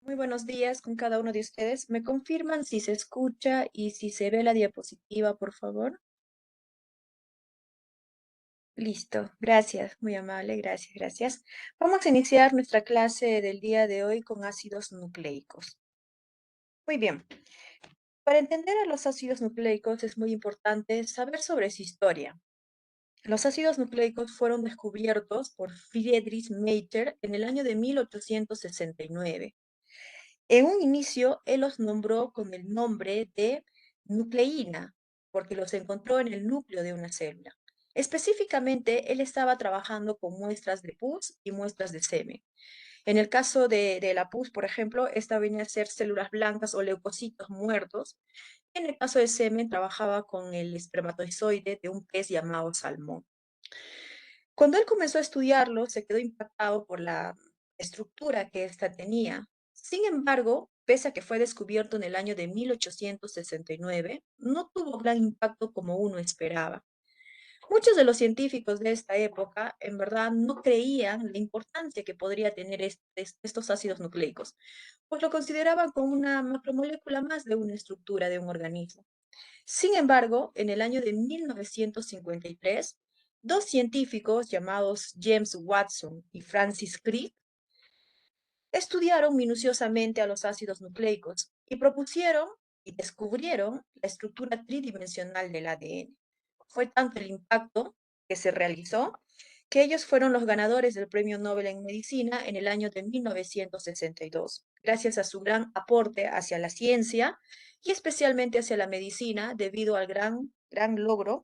Muy buenos días con cada uno de ustedes. ¿Me confirman si se escucha y si se ve la diapositiva, por favor? Listo, gracias, muy amable, gracias. Vamos a iniciar nuestra clase del día de hoy con ácidos nucleicos. Muy bien, para entender a los ácidos nucleicos es muy importante saber sobre su historia. Los ácidos nucleicos fueron descubiertos por Friedrich Meitner en el año de 1869. En un inicio, él los nombró con el nombre de nucleína, porque los encontró en el núcleo de una célula. Específicamente, él estaba trabajando con muestras de pus y muestras de semen. En el caso de la pus, por ejemplo, esta venía a ser células blancas o leucocitos muertos. En el caso de semen, trabajaba con el espermatozoide de un pez llamado salmón. Cuando él comenzó a estudiarlo, se quedó impactado por la estructura que ésta tenía. Sin embargo, pese a que fue descubierto en el año de 1869, no tuvo gran impacto como uno esperaba. Muchos de los científicos de esta época, en verdad, no creían la importancia que podría tener estos ácidos nucleicos, pues lo consideraban como una macromolécula más de una estructura de un organismo. Sin embargo, en el año de 1953, dos científicos llamados James Watson y Francis Crick estudiaron minuciosamente a los ácidos nucleicos y propusieron y descubrieron la estructura tridimensional del ADN. Fue tanto el impacto que se realizó que ellos fueron los ganadores del Premio Nobel en Medicina en el año de 1962, gracias a su gran aporte hacia la ciencia y especialmente hacia la medicina debido al gran logro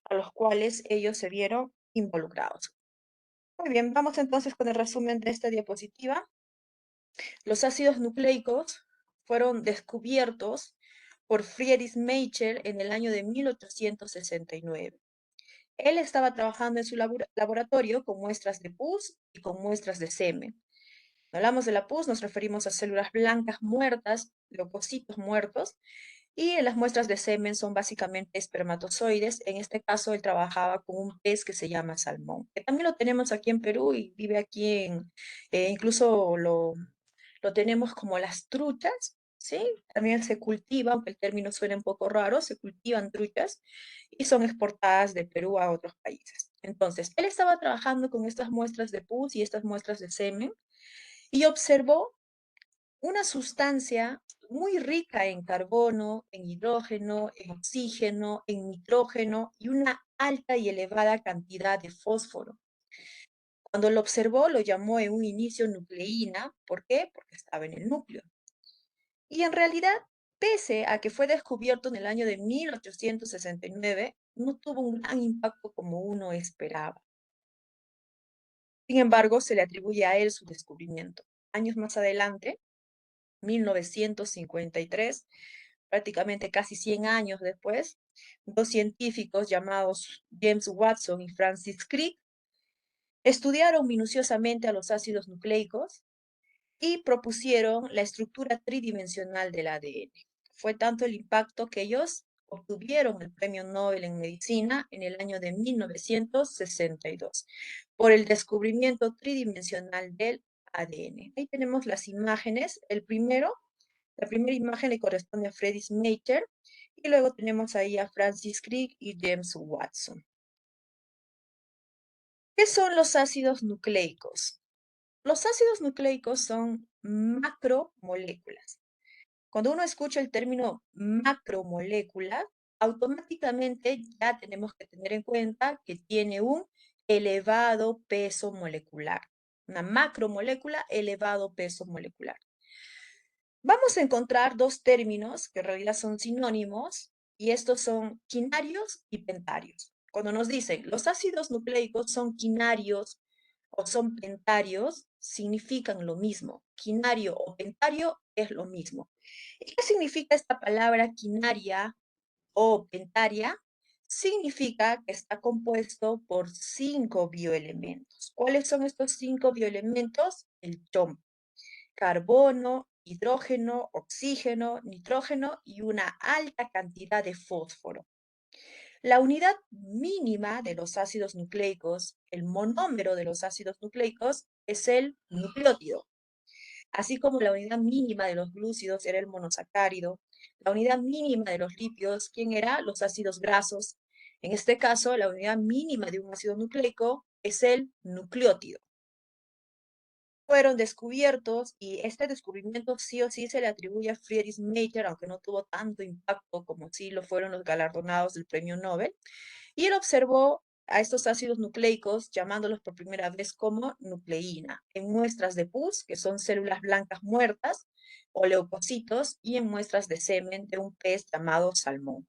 a los cuales ellos se vieron involucrados. Muy bien, vamos entonces con el resumen de esta diapositiva. Los ácidos nucleicos fueron descubiertos por Friedrich Michel en el año de 1869. Él estaba trabajando en su laboratorio con muestras de pus y con muestras de semen. Cuando hablamos de la pus, nos referimos a células blancas muertas, leucocitos muertos, y en las muestras de semen son básicamente espermatozoides. En este caso, él trabajaba con un pez que se llama salmón, que también lo tenemos aquí en Perú y vive aquí incluso lo tenemos como las truchas, ¿sí? También se cultiva, aunque el término suena un poco raro, se cultivan truchas y son exportadas de Perú a otros países. Entonces, él estaba trabajando con estas muestras de pus y estas muestras de semen y observó una sustancia muy rica en carbono, en hidrógeno, en oxígeno, en nitrógeno y una alta y elevada cantidad de fósforo. Cuando lo observó, lo llamó en un inicio nucleína. ¿Por qué? Porque estaba en el núcleo. Y en realidad, pese a que fue descubierto en el año de 1869, no tuvo un gran impacto como uno esperaba. Sin embargo, se le atribuye a él su descubrimiento. Años más adelante, 1953, prácticamente casi 100 años después, dos científicos llamados James Watson y Francis Crick estudiaron minuciosamente a los ácidos nucleicos y propusieron la estructura tridimensional del ADN. Fue tanto el impacto que ellos obtuvieron el Premio Nobel en Medicina en el año de 1962 por el descubrimiento tridimensional del ADN. Ahí tenemos las imágenes. La primera imagen le corresponde a Friedrich Meitner y luego tenemos ahí a Francis Crick y James Watson. ¿Qué son los ácidos nucleicos? Los ácidos nucleicos son macromoléculas. Cuando uno escucha el término macromolécula, automáticamente ya tenemos que tener en cuenta que tiene un elevado peso molecular. Una macromolécula, elevado peso molecular. Vamos a encontrar dos términos que en realidad son sinónimos y estos son quinarios y pentarios. Cuando nos dicen los ácidos nucleicos son quinarios o son pentarios, significan lo mismo. Quinario o pentario es lo mismo. ¿Y qué significa esta palabra quinaria o pentaria? Significa que está compuesto por 5 bioelementos. ¿Cuáles son estos 5 bioelementos? El CHOMP: carbono, hidrógeno, oxígeno, nitrógeno y una alta cantidad de fósforo. La unidad mínima de los ácidos nucleicos, el monómero de los ácidos nucleicos, es el nucleótido. Así como la unidad mínima de los glúcidos era el monosacárido, la unidad mínima de los lípidos, ¿quién era? Los ácidos grasos. En este caso, la unidad mínima de un ácido nucleico es el nucleótido. Fueron descubiertos y este descubrimiento sí o sí se le atribuye a Friedrich Mayer, aunque no tuvo tanto impacto como sí lo fueron los galardonados del premio Nobel. Y él observó a estos ácidos nucleicos llamándolos por primera vez como nucleína en muestras de pus, que son células blancas muertas, o leucocitos, y en muestras de semen de un pez llamado salmón.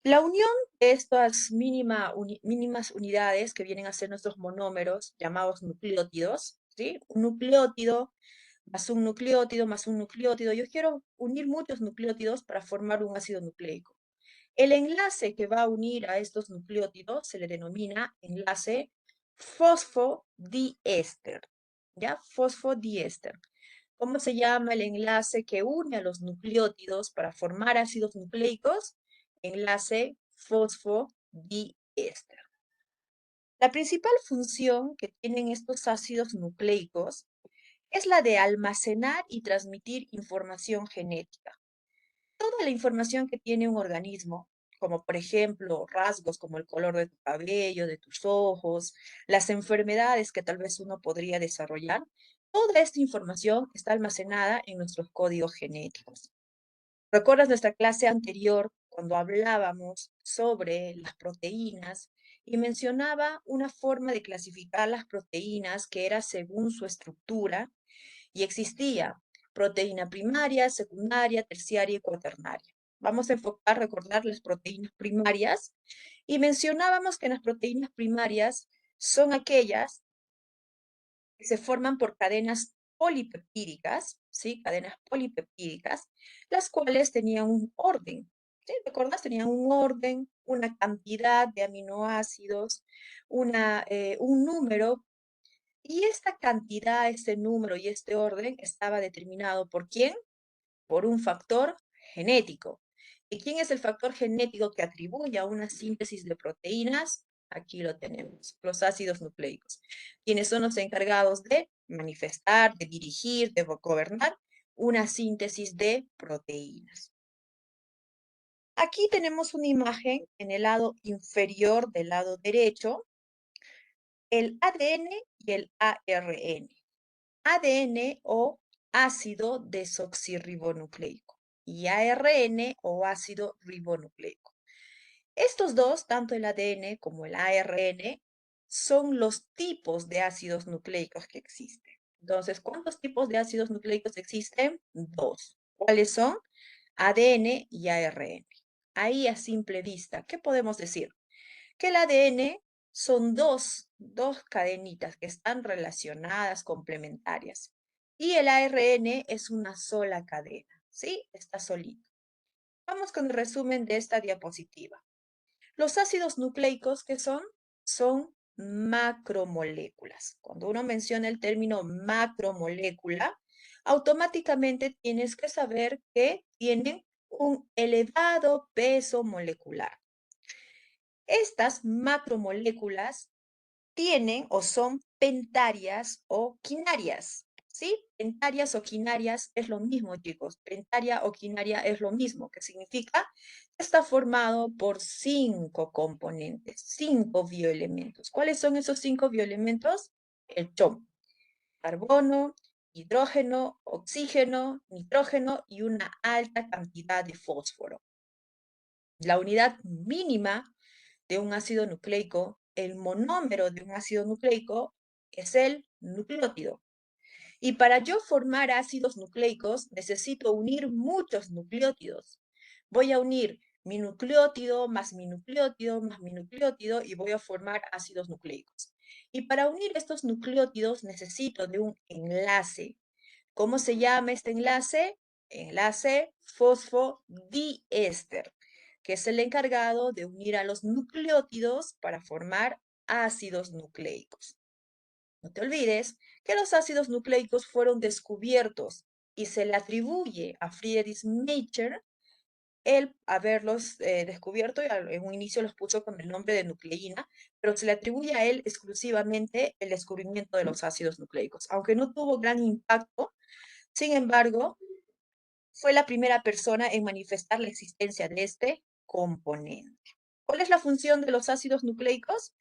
La unión de estas mínimas unidades que vienen a ser nuestros monómeros, llamados nucleótidos, ¿sí? Un nucleótido más un nucleótido más un nucleótido. Yo quiero unir muchos nucleótidos para formar un ácido nucleico. El enlace que va a unir a estos nucleótidos se le denomina enlace fosfodiéster, ¿ya? Fosfodiéster. ¿Cómo se llama el enlace que une a los nucleótidos para formar ácidos nucleicos? Enlace fosfodiéster. La principal función que tienen estos ácidos nucleicos es la de almacenar y transmitir información genética. Toda la información que tiene un organismo, como por ejemplo rasgos como el color de tu cabello, de tus ojos, las enfermedades que tal vez uno podría desarrollar, toda esta información está almacenada en nuestros códigos genéticos. ¿Recuerdas nuestra clase anterior cuando hablábamos sobre las proteínas y mencionaba una forma de clasificar las proteínas que era según su estructura? Y existía proteína primaria, secundaria, terciaria y cuaternaria. Vamos a enfocar, recordar las proteínas primarias y mencionábamos que las proteínas primarias son aquellas que se forman por cadenas polipeptídicas, ¿sí? Cadenas polipeptídicas, las cuales tenían un orden. ¿Sí? ¿Recuerdas? Tenían un orden, una cantidad de aminoácidos, un número, y esta cantidad, este número y este orden estaba determinado ¿por quién? Por un factor genético. ¿Y quién es el factor genético que atribuye a una síntesis de proteínas? Aquí lo tenemos, los ácidos nucleicos, quienes son los encargados de manifestar, de dirigir, de gobernar una síntesis de proteínas. Aquí tenemos una imagen en el lado inferior del lado derecho, el ADN y el ARN. ADN o ácido desoxirribonucleico y ARN o ácido ribonucleico. Estos dos, tanto el ADN como el ARN, son los tipos de ácidos nucleicos que existen. Entonces, ¿cuántos tipos de ácidos nucleicos existen? Dos. ¿Cuáles son? ADN y ARN. Ahí a simple vista, ¿qué podemos decir? Que el ADN son dos cadenitas que están relacionadas, complementarias. Y el ARN es una sola cadena, ¿sí? Está solito. Vamos con el resumen de esta diapositiva. Los ácidos nucleicos, ¿qué son? Son macromoléculas. Cuando uno menciona el término macromolécula, automáticamente tienes que saber que tienen un elevado peso molecular. Estas macromoléculas tienen o son pentarias o quinarias, ¿sí? Pentarias o quinarias es lo mismo, chicos. Pentaria o quinaria es lo mismo, que significa que está formado por 5 componentes, 5 bioelementos. ¿Cuáles son esos 5 bioelementos? El CHOM, carbono, hidrógeno, oxígeno, nitrógeno y una alta cantidad de fósforo. La unidad mínima de un ácido nucleico, el monómero de un ácido nucleico es el nucleótido. Y para yo formar ácidos nucleicos necesito unir muchos nucleótidos. Voy a unir mi nucleótido más mi nucleótido más mi nucleótido y voy a formar ácidos nucleicos. Y para unir estos nucleótidos necesito de un enlace. ¿Cómo se llama este enlace? Enlace fosfodiéster, que es el encargado de unir a los nucleótidos para formar ácidos nucleicos. No te olvides que los ácidos nucleicos fueron descubiertos y se le atribuye a Friedrich Mayer él haberlos descubierto y en un inicio los puso con el nombre de nucleína, pero se le atribuye a él exclusivamente el descubrimiento de los ácidos nucleicos. Aunque no tuvo gran impacto, sin embargo, fue la primera persona en manifestar la existencia de este componente. ¿Cuál es la función de los ácidos nucleicos?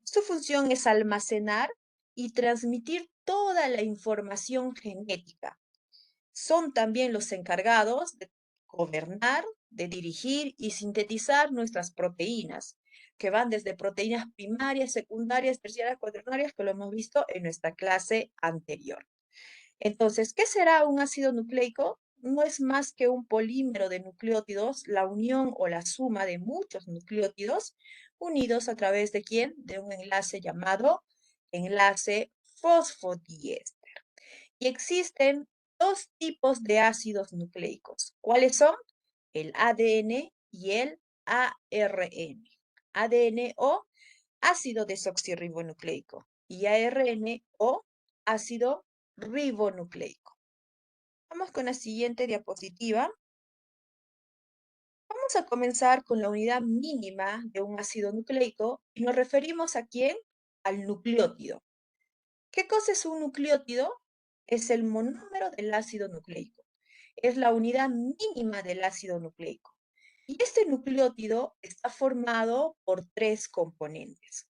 Su función es almacenar y transmitir toda la información genética. Son también los encargados de gobernar, de dirigir y sintetizar nuestras proteínas, que van desde proteínas primarias, secundarias, terciarias, cuaternarias, que lo hemos visto en nuestra clase anterior. Entonces, ¿qué será un ácido nucleico? No es más que un polímero de nucleótidos, la unión o la suma de muchos nucleótidos unidos a través de ¿quién? De un enlace llamado enlace fosfodiéster. Y existen dos tipos de ácidos nucleicos. ¿Cuáles son? El ADN y el ARN. ADN o ácido desoxirribonucleico y ARN o ácido ribonucleico. Vamos con la siguiente diapositiva. Vamos a comenzar con la unidad mínima de un ácido nucleico y nos referimos a quién? Al nucleótido. ¿Qué cosa es un nucleótido? Es el monómero del ácido nucleico. Es la unidad mínima del ácido nucleico. Y este nucleótido está formado por tres componentes.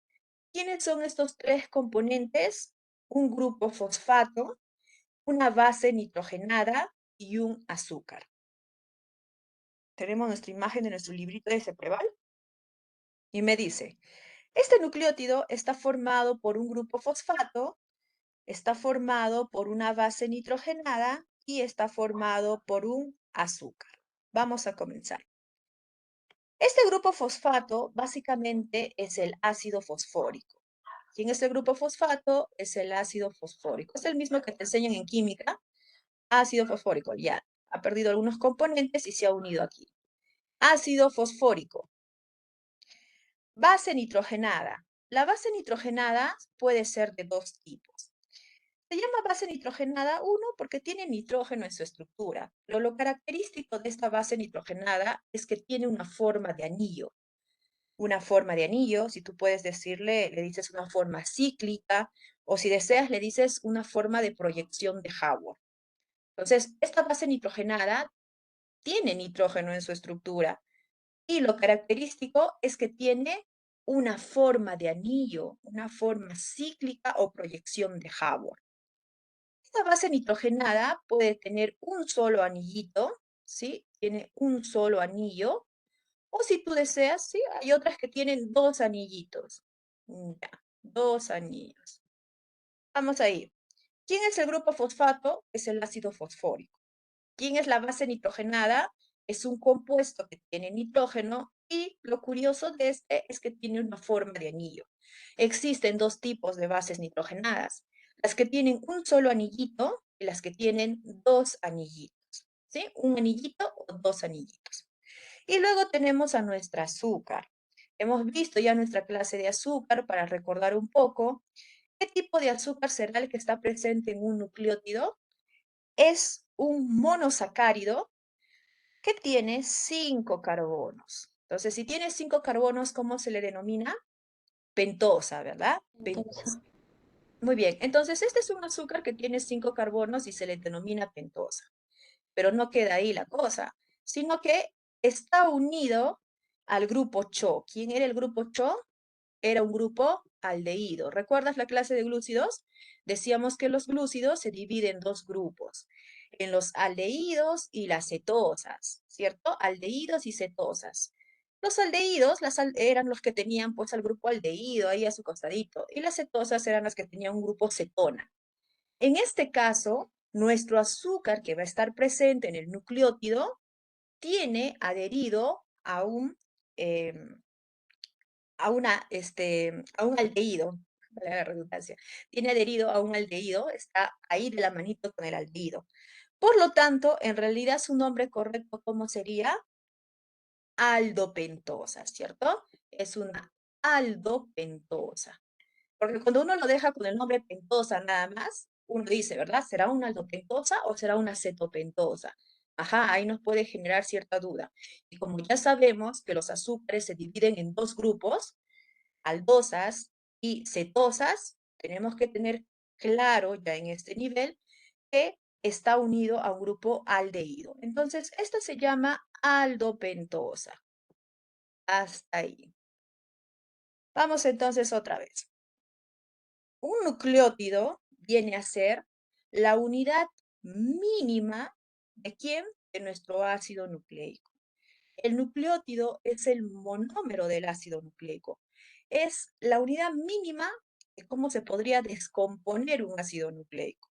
¿Quiénes son estos tres componentes? Un grupo fosfato, una base nitrogenada y un azúcar. Tenemos nuestra imagen de nuestro librito de Cepreval y me dice, este nucleótido está formado por un grupo fosfato, está formado por una base nitrogenada y está formado por un azúcar. Vamos a comenzar. Este grupo fosfato básicamente es el ácido fosfórico. ¿Quién es el grupo fosfato? Es el ácido fosfórico. Es el mismo que te enseñan en química. Ácido fosfórico, ya. Ha perdido algunos componentes y se ha unido aquí. Ácido fosfórico. Base nitrogenada. La base nitrogenada puede ser de dos tipos. Se llama base nitrogenada, uno, porque tiene nitrógeno en su estructura, pero lo característico de esta base nitrogenada es que tiene una forma de anillo. Una forma de anillo, si tú puedes decirle, le dices una forma cíclica, o si deseas, le dices una forma de proyección de Hayward. Entonces, esta base nitrogenada tiene nitrógeno en su estructura y lo característico es que tiene una forma de anillo, una forma cíclica o proyección de Hayward. Esta base nitrogenada puede tener un solo anillito, ¿sí? Tiene un solo anillo. O si tú deseas, sí, hay otras que tienen dos anillitos. Ya, dos anillos. Vamos ahí. ¿Quién es el grupo fosfato? Es el ácido fosfórico. ¿Quién es la base nitrogenada? Es un compuesto que tiene nitrógeno y lo curioso de este es que tiene una forma de anillo. Existen dos tipos de bases nitrogenadas, las que tienen un solo anillito y las que tienen dos anillitos, ¿sí? Un anillito o dos anillitos. Y luego tenemos a nuestra azúcar. Hemos visto ya nuestra clase de azúcar para recordar un poco. ¿Qué tipo de azúcar será el que está presente en un nucleótido? Es un monosacárido que tiene 5 carbonos. Entonces, si tiene 5 carbonos, ¿cómo se le denomina? Pentosa, ¿verdad? Entonces, Pentosa. Muy bien, entonces este es un azúcar que tiene 5 carbonos y se le denomina pentosa. Pero no queda ahí la cosa, sino que está unido al grupo CHO. ¿Quién era el grupo CHO? Era un grupo aldehído. ¿Recuerdas la clase de glúcidos? Decíamos que los glúcidos se dividen en dos grupos, en los aldehídos y las cetosas, ¿cierto? Aldehídos y cetosas. Los aldehídos eran los que tenían pues al grupo aldehído ahí a su costadito y las cetosas eran las que tenían un grupo cetona. En este caso, nuestro azúcar que va a estar presente en el nucleótido tiene adherido a em, a un aldehído, para la redundancia, tiene adherido a un aldehído, está ahí de la manito con el aldehído. Por lo tanto, en realidad su nombre correcto, ¿cómo sería? Aldopentosa, ¿cierto? Es una aldopentosa. Porque cuando uno lo deja con el nombre pentosa nada más, uno dice, ¿verdad? ¿Será una aldopentosa o será una cetopentosa? Ajá, ahí nos puede generar cierta duda. Y como ya sabemos que los azúcares se dividen en dos grupos, aldosas y cetosas, tenemos que tener claro ya en este nivel que está unido a un grupo aldehído. Entonces, esta se llama aldopentosa. Hasta ahí. Vamos entonces otra vez. Un nucleótido viene a ser la unidad mínima de quién? De nuestro ácido nucleico. El nucleótido es el monómero del ácido nucleico. Es la unidad mínima de cómo se podría descomponer un ácido nucleico.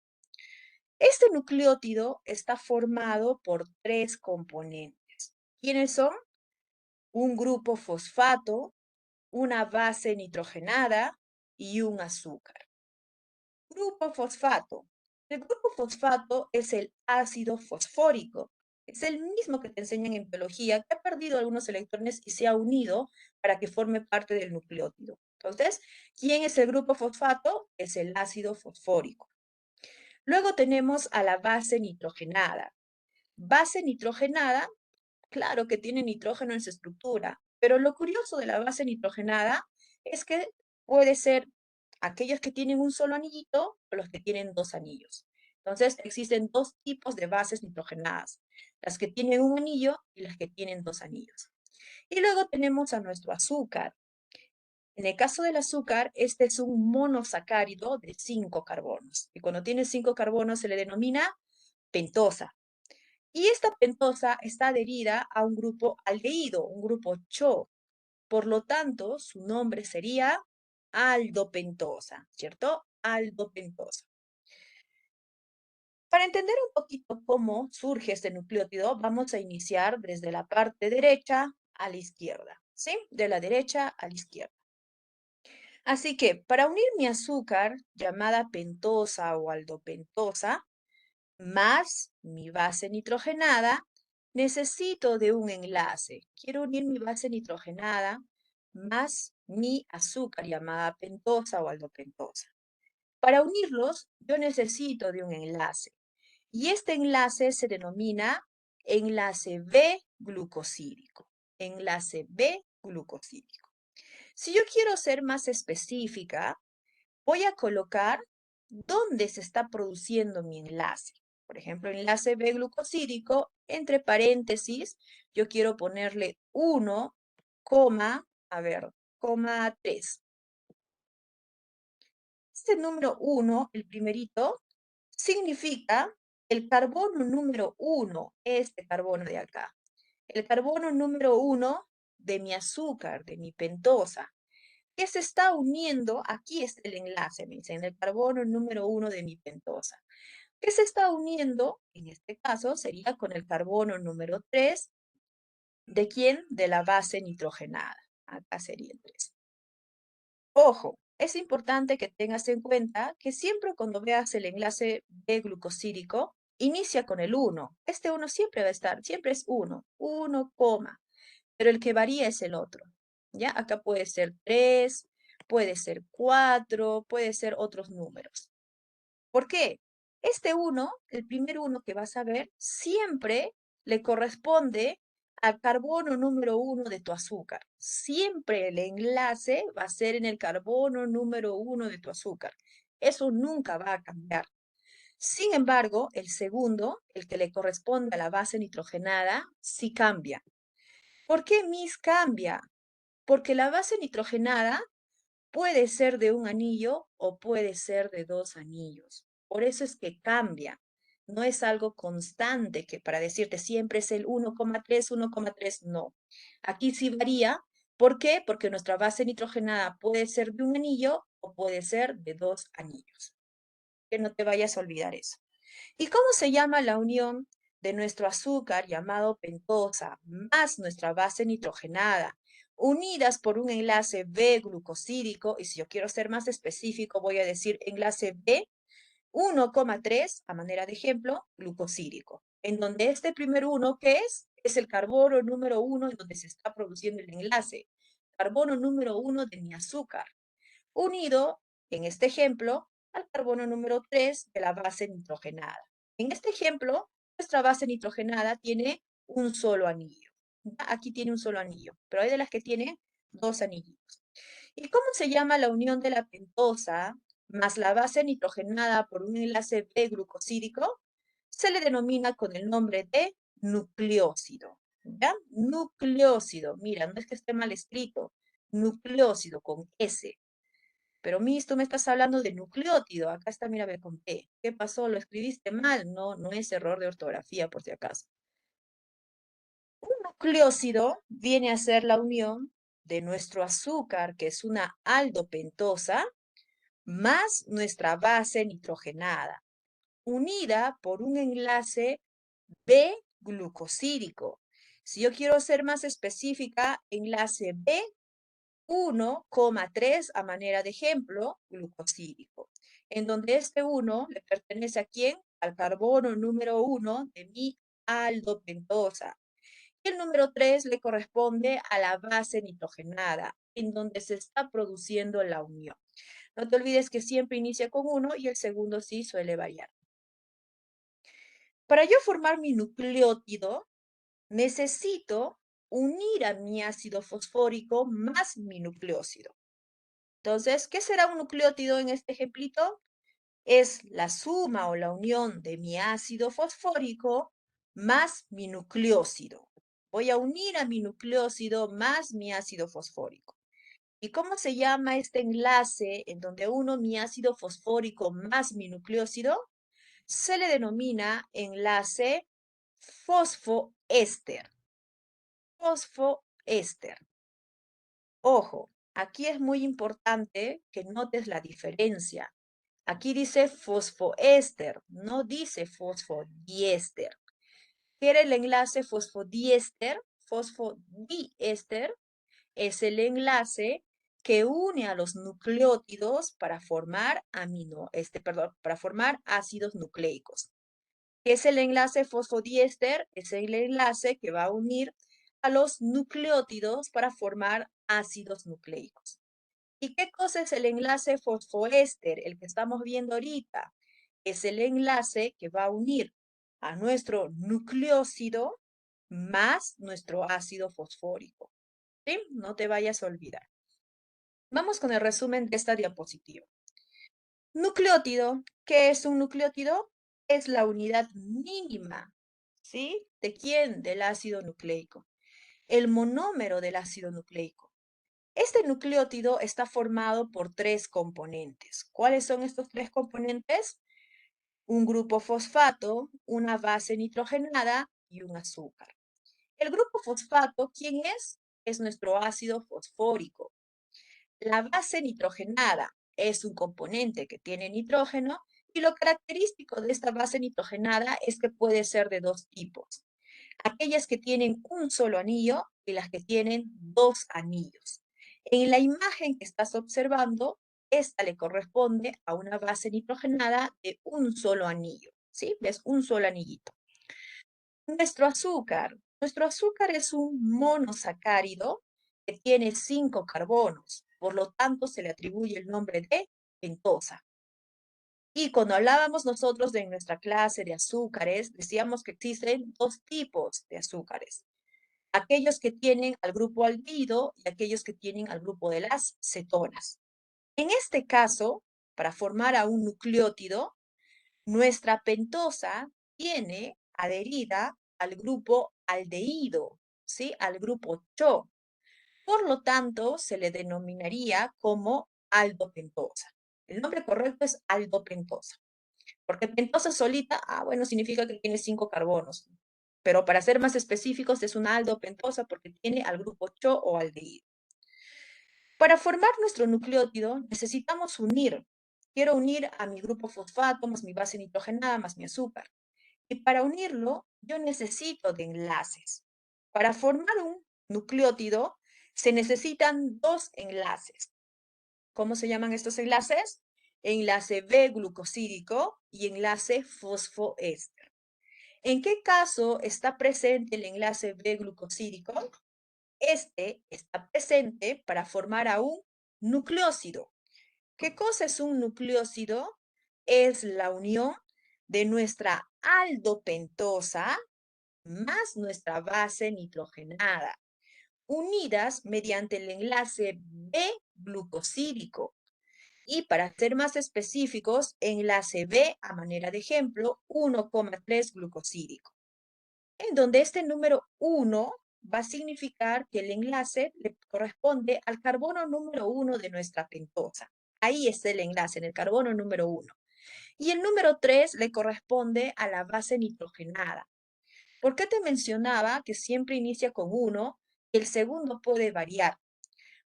Este nucleótido está formado por tres componentes. ¿Quiénes son? Un grupo fosfato, una base nitrogenada y un azúcar. Grupo fosfato. El grupo fosfato es el ácido fosfórico. Es el mismo que te enseñan en biología, que ha perdido algunos electrones y se ha unido para que forme parte del nucleótido. Entonces, ¿quién es el grupo fosfato? Es el ácido fosfórico. Luego tenemos a la base nitrogenada. Base nitrogenada, claro que tiene nitrógeno en su estructura, pero lo curioso de la base nitrogenada es que puede ser aquellos que tienen un solo anillito o los que tienen dos anillos. Entonces, existen dos tipos de bases nitrogenadas, las que tienen un anillo y las que tienen dos anillos. Y luego tenemos a nuestro azúcar. En el caso del azúcar, este es un monosacárido de 5 carbonos. Y cuando tiene 5 carbonos se le denomina pentosa. Y esta pentosa está adherida a un grupo aldehído, un grupo CHO. Por lo tanto, su nombre sería aldopentosa, ¿cierto? Aldopentosa. Para entender un poquito cómo surge este nucleótido, vamos a iniciar desde la parte derecha a la izquierda, ¿sí? De la derecha a la izquierda. Así que para unir mi azúcar, llamada pentosa o aldopentosa, más mi base nitrogenada, necesito de un enlace. Quiero unir mi base nitrogenada más mi azúcar llamada pentosa o aldopentosa. Para unirlos, yo necesito de un enlace. Y este enlace se denomina enlace B-glucosídico. Enlace B-glucosídico. Si yo quiero ser más específica, voy a colocar dónde se está produciendo mi enlace. Por ejemplo, enlace B-glucosídico, entre paréntesis, yo quiero ponerle 1, a ver, coma 3. Este número 1, el primerito, significa el carbono número 1, este carbono de acá. El carbono número 1 de mi azúcar, de mi pentosa. ¿Qué se está uniendo? Aquí es el enlace, me dicen, el carbono número 1 de mi pentosa. ¿Qué se está uniendo? En este caso sería con el carbono número 3. ¿De quién? De la base nitrogenada. Acá sería el 3. Ojo, es importante que tengas en cuenta que siempre cuando veas el enlace B-glucosídico, inicia con el 1. Este 1 siempre va a estar, siempre es 1, 1, pero el que varía es el otro. ¿Ya? Acá puede ser 3, puede ser 4, puede ser otros números. ¿Por qué? Este 1, el primer 1 que vas a ver, siempre le corresponde al carbono número 1 de tu azúcar. Siempre el enlace va a ser en el carbono número 1 de tu azúcar. Eso nunca va a cambiar. Sin embargo, el segundo, el que le corresponde a la base nitrogenada, sí cambia. ¿Por qué mis cambia? Porque la base nitrogenada puede ser de un anillo o puede ser de dos anillos. Por eso es que cambia. No es algo constante que para decirte siempre es el 1,3, 1,3, no. Aquí sí varía. ¿Por qué? Porque nuestra base nitrogenada puede ser de un anillo o puede ser de dos anillos. Que no te vayas a olvidar eso. ¿Y cómo se llama la unión de nuestro azúcar llamado pentosa más nuestra base nitrogenada, unidas por un enlace B-glucosídico? Y si yo quiero ser más específico, voy a decir enlace B 1,3 a manera de ejemplo, glucosídico, en donde este primer 1, ¿qué es? Es el carbono número 1 en donde se está produciendo el enlace. Carbono número 1 de mi azúcar unido, en este ejemplo, al carbono número 3 de la base nitrogenada. En este ejemplo, nuestra base nitrogenada tiene un solo anillo. ¿Ya? Aquí tiene un solo anillo, pero hay de las que tienen dos anillitos. ¿Y cómo se llama la unión de la pentosa más la base nitrogenada por un enlace B-glucosídico? Se le denomina con el nombre de nucleósido. ¿Ya? Nucleósido. Mira, no es que esté mal escrito. Nucleósido con S. Pero Miss, tú me estás hablando de nucleótido. Acá está, mira, ve con P. ¿Qué pasó? ¿Lo escribiste mal? No, no es error de ortografía, por si acaso. Un nucleósido viene a ser la unión de nuestro azúcar, que es una aldopentosa, más nuestra base nitrogenada, unida por un enlace B-glucosídico. Si yo quiero ser más específica, enlace B1,3 a manera de ejemplo, glucosídico, en donde este 1 le pertenece a quién? Al carbono número 1 de mi aldopentosa. Y el número 3 le corresponde a la base nitrogenada, en donde se está produciendo la unión. No te olvides que siempre inicia con 1 y el segundo sí suele variar. Para yo formar mi nucleótido, necesito unir a mi ácido fosfórico más mi nucleósido. Entonces, ¿qué será un nucleótido en este ejemplito? Es la suma o la unión de mi ácido fosfórico más mi nucleósido. Voy a unir a mi nucleósido más mi ácido fosfórico. ¿Y cómo se llama este enlace en donde uno mi ácido fosfórico más mi nucleósido? Se le denomina enlace fosfoéster. Fosfoéster. Ojo, aquí es muy importante que notes la diferencia. Aquí dice fosfoéster, no dice fosfodiéster. ¿Qué era el enlace fosfodiéster? Fosfodiéster es el enlace que une a los nucleótidos para formar para formar ácidos nucleicos. ¿Qué es el enlace fosfodiéster? Es el enlace que va a unir a los nucleótidos para formar ácidos nucleicos. ¿Y qué cosa es el enlace fosfoéster? El que estamos viendo ahorita. Es el enlace que va a unir a nuestro nucleósido más nuestro ácido fosfórico. ¿Sí? No te vayas a olvidar. Vamos con el resumen de esta diapositiva. Nucleótido. ¿Qué es un nucleótido? Es la unidad mínima. ¿Sí? ¿De quién? Del ácido nucleico. El monómero del ácido nucleico. Este nucleótido está formado por tres componentes. ¿Cuáles son estos tres componentes? Un grupo fosfato, una base nitrogenada y un azúcar. El grupo fosfato, ¿quién es? Es nuestro ácido fosfórico. La base nitrogenada es un componente que tiene nitrógeno y lo característico de esta base nitrogenada es que puede ser de dos tipos. Aquellas que tienen un solo anillo y las que tienen dos anillos. En la imagen que estás observando, esta le corresponde a una base nitrogenada de un solo anillo. ¿Sí? ¿Ves? Un solo anillito. Nuestro azúcar. Nuestro azúcar es un monosacárido que tiene 5 carbonos. Por lo tanto, se le atribuye el nombre de pentosa. Y cuando hablábamos nosotros de nuestra clase de azúcares, decíamos que existen dos tipos de azúcares. Aquellos que tienen al grupo aldehido y aquellos que tienen al grupo de las cetonas. En este caso, para formar a un nucleótido, nuestra pentosa tiene adherida al grupo aldehído, ¿sí? Al grupo CHO. Por lo tanto, se le denominaría como aldopentosa. El nombre correcto es aldopentosa. Porque pentosa solita, bueno, significa que tiene 5 carbonos. Pero para ser más específicos, es una aldopentosa porque tiene al grupo CHO o aldehído. Para formar nuestro nucleótido, necesitamos unir. Quiero unir a mi grupo fosfato más mi base nitrogenada más mi azúcar. Y para unirlo, yo necesito de enlaces. Para formar un nucleótido, se necesitan dos enlaces. ¿Cómo se llaman estos enlaces? Enlace B-glucosídico y enlace fosfoéster. ¿En qué caso está presente el enlace B-glucosídico? Este está presente para formar a un nucleósido. ¿Qué cosa es un nucleósido? Es la unión de nuestra aldopentosa más nuestra base nitrogenada, unidas mediante el enlace B-glucosídico. Y para ser más específicos, enlace B a manera de ejemplo, 1,3 glucosídico, en donde este número 1 va a significar que el enlace le corresponde al carbono número 1 de nuestra pentosa. Ahí está el enlace, en el carbono número 1. Y el número 3 le corresponde a la base nitrogenada. ¿Por qué te mencionaba que siempre inicia con 1 y el segundo puede variar?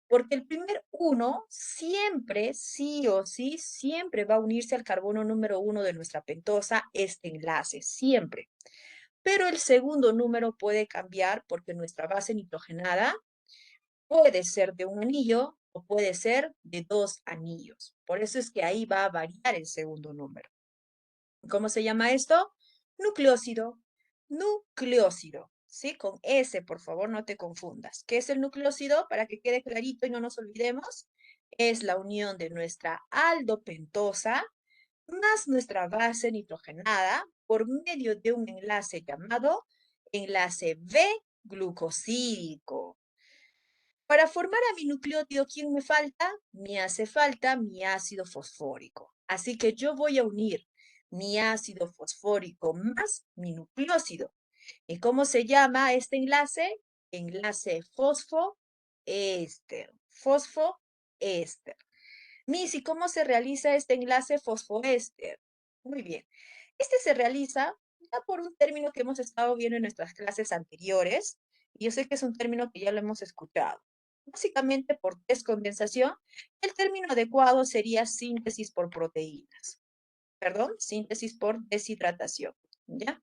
Porque el primer 1 siempre, sí o sí, siempre va a unirse al carbono número 1 de nuestra pentosa, este enlace, siempre. Pero el segundo número puede cambiar porque nuestra base nitrogenada puede ser de un anillo o puede ser de 2 anillos. Por eso es que ahí va a variar el segundo número. ¿Cómo se llama esto? Nucleócido. Nucleócido. ¿Sí? Con S, por favor, no te confundas. ¿Qué es el nucleócido? Para que quede clarito y no nos olvidemos. Es la unión de nuestra aldopentosa más nuestra base nitrogenada por medio de un enlace llamado enlace B-glucosídico. Para formar a mi nucleótido, ¿quién me falta? Me hace falta mi ácido fosfórico. Así que yo voy a unir mi ácido fosfórico más mi nucleócido. ¿Y cómo se llama este enlace? Enlace fosfoéster. Fosfoéster. Miss, ¿y cómo se realiza este enlace fosfoéster? Muy bien. Este se realiza ya por un término que hemos estado viendo en nuestras clases anteriores. Y yo sé que es un término que ya lo hemos escuchado. Básicamente por descondensación, el término adecuado sería síntesis por proteínas. Perdón, síntesis por deshidratación. ¿Ya?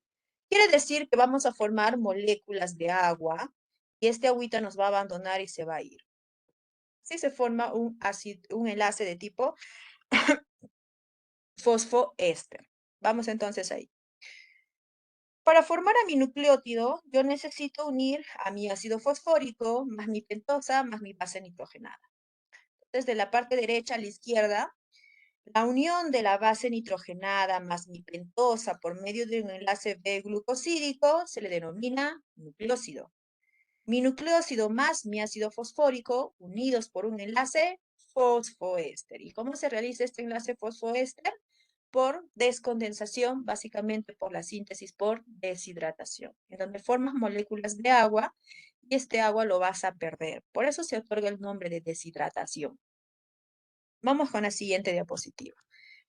Quiere decir que vamos a formar moléculas de agua y este agüita nos va a abandonar y se va a ir. Así se forma un enlace de tipo fosfoéster. Vamos entonces ahí. Para formar a mi nucleótido, yo necesito unir a mi ácido fosfórico más mi pentosa más mi base nitrogenada. Desde la parte derecha a la izquierda, la unión de la base nitrogenada más mi pentosa por medio de un enlace B-glucosídico se le denomina nucleócido. Mi nucleócido más mi ácido fosfórico unidos por un enlace fosfoéster. ¿Y cómo se realiza este enlace fosfoéster? Por descondensación, básicamente por la síntesis por deshidratación, en donde formas moléculas de agua y este agua lo vas a perder. Por eso se otorga el nombre de deshidratación. Vamos con la siguiente diapositiva.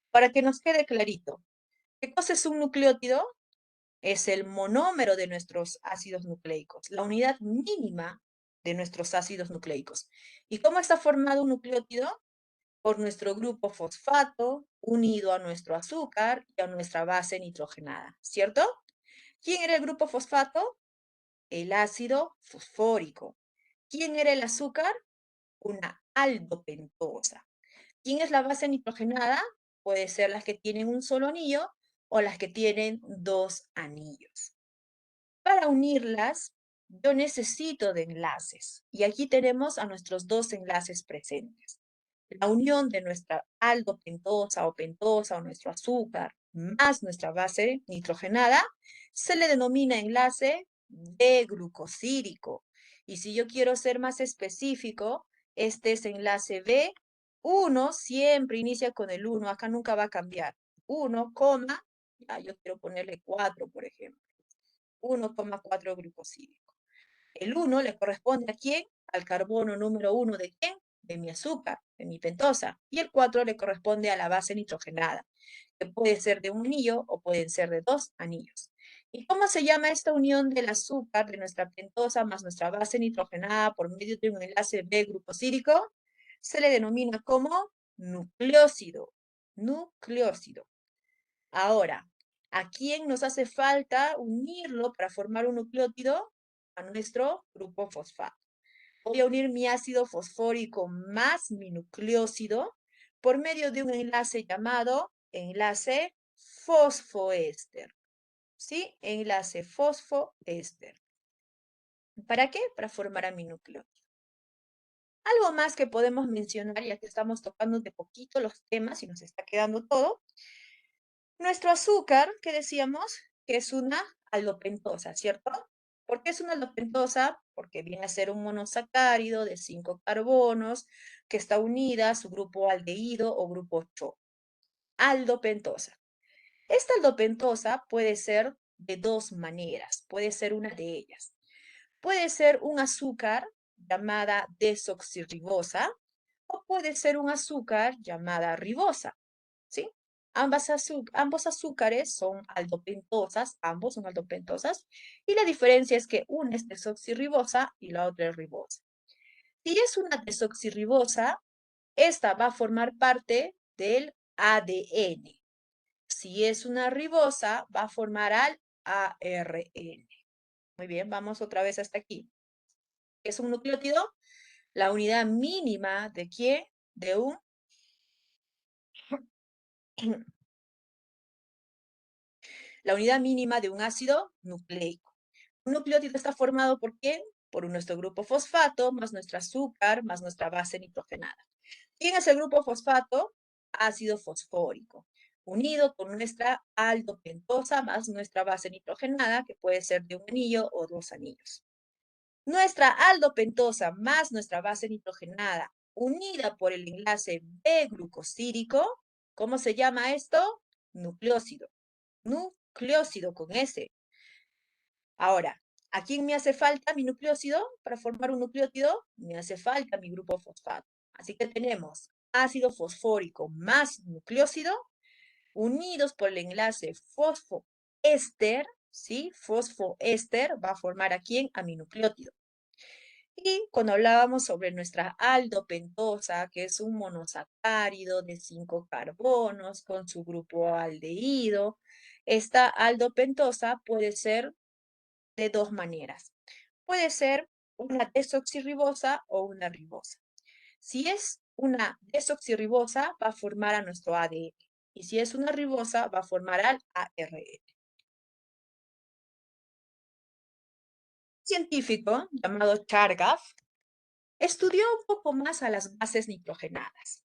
Para que nos quede clarito, ¿qué cosa es un nucleótido? Es el monómero de nuestros ácidos nucleicos, la unidad mínima de nuestros ácidos nucleicos. ¿Y cómo está formado un nucleótido? Por nuestro grupo fosfato unido a nuestro azúcar y a nuestra base nitrogenada, ¿cierto? ¿Quién era el grupo fosfato? El ácido fosfórico. ¿Quién era el azúcar? Una aldopentosa. ¿Quién es la base nitrogenada? Puede ser las que tienen un solo anillo o las que tienen dos anillos. Para unirlas, yo necesito de enlaces. Y aquí tenemos a nuestros dos enlaces presentes. La unión de nuestra aldopentosa o pentosa o nuestro azúcar más nuestra base nitrogenada se le denomina enlace B-glucosídico. Y si yo quiero ser más específico, este es enlace B1, siempre inicia con el 1, acá nunca va a cambiar. 1, ya yo quiero ponerle 4, por ejemplo. 1,4 glucosídico. El 1 le corresponde ¿a quién? Al carbono número 1 de ¿quién? De mi azúcar, de mi pentosa. Y el 4 le corresponde a la base nitrogenada, que puede ser de un anillo o pueden ser de dos anillos. ¿Y cómo se llama esta unión del azúcar de nuestra pentosa más nuestra base nitrogenada por medio de un enlace B-glucosídico? Se le denomina como nucleócido. Nucleócido. Ahora, ¿a quién nos hace falta unirlo para formar un nucleótido? A nuestro grupo fosfato. Voy a unir mi ácido fosfórico más mi nucleócido por medio de un enlace llamado enlace fosfoéster. ¿Sí? Enlace fosfoéster. ¿Para qué? Para formar a mi nucleótido. Algo más que podemos mencionar, ya que estamos tocando de poquito los temas y nos está quedando todo. Nuestro azúcar, ¿qué decíamos? Que es una aldopentosa, ¿cierto? ¿Por qué es una aldopentosa? Porque viene a ser un monosacárido de 5 carbonos que está unida a su grupo aldehído o grupo CHO. Aldopentosa. Esta aldopentosa puede ser de dos maneras, puede ser una de ellas. Puede ser un azúcar llamada desoxirribosa o puede ser un azúcar llamada ribosa, ¿sí? Ambos azúcares son aldopentosas, ambos son aldopentosas, y la diferencia es que una es desoxirribosa y la otra es ribosa. Si es una desoxirribosa, esta va a formar parte del ADN. Si es una ribosa, va a formar al ARN. Muy bien, vamos otra vez hasta aquí. ¿Qué es un nucleótido? La unidad mínima de ¿qué? De un la unidad mínima de un ácido nucleico. Un nucleótido está formado ¿por qué? Por nuestro grupo fosfato, más nuestro azúcar, más nuestra base nitrogenada. ¿Quién es el grupo fosfato? Ácido fosfórico, unido con nuestra aldopentosa más nuestra base nitrogenada, que puede ser de un anillo o dos anillos. Nuestra aldopentosa más nuestra base nitrogenada, unida por el enlace B-glucosídico, ¿cómo se llama esto? Nucleósido. Nucleósido con S. Ahora, ¿a quién me hace falta mi nucleósido? Para formar un nucleótido, me hace falta mi grupo fosfato. Así que tenemos ácido fosfórico más nucleósido unidos por el enlace fosfoéster, ¿sí? Fosfoéster va a formar ¿a quién? A mi nucleótido. Y cuando hablábamos sobre nuestra aldopentosa, que es un monosacárido de 5 carbonos con su grupo aldehído, esta aldopentosa puede ser de dos maneras. Puede ser una desoxirribosa o una ribosa. Si es una desoxirribosa, va a formar a nuestro ADN. Y si es una ribosa, va a formar al ARN. Un científico llamado Chargaff estudió un poco más a las bases nitrogenadas.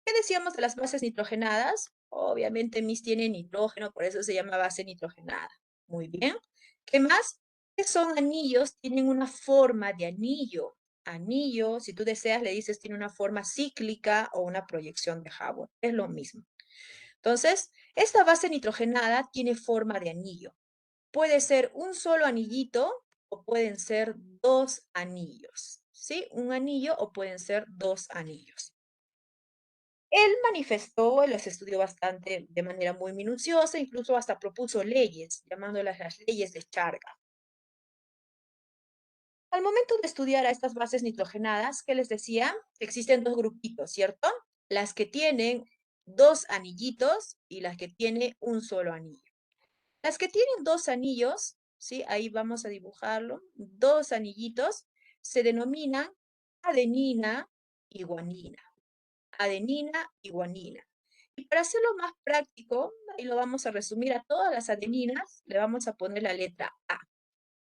¿Qué decíamos de las bases nitrogenadas? Obviamente mis tiene nitrógeno, por eso se llama base nitrogenada. Muy bien. ¿Qué más? ¿Qué son anillos? Tienen una forma de anillo. Anillo, si tú deseas, le dices tiene una forma cíclica o una proyección de Hubble. Es lo mismo. Entonces, esta base nitrogenada tiene forma de anillo. Puede ser un solo anillito o pueden ser dos anillos. ¿Sí? Un anillo o pueden ser dos anillos. Él manifestó, los estudió bastante de manera muy minuciosa, incluso hasta propuso leyes, llamándolas las leyes de Charga. Al momento de estudiar a estas bases nitrogenadas, ¿qué les decía? Existen dos grupitos, ¿cierto? Las que tienen dos anillitos y las que tienen un solo anillo. Las que tienen dos anillos, ¿sí? Ahí vamos a dibujarlo. Dos anillitos se denominan adenina y guanina. Adenina y guanina. Y para hacerlo más práctico, ahí lo vamos a resumir a todas las adeninas, le vamos a poner la letra A.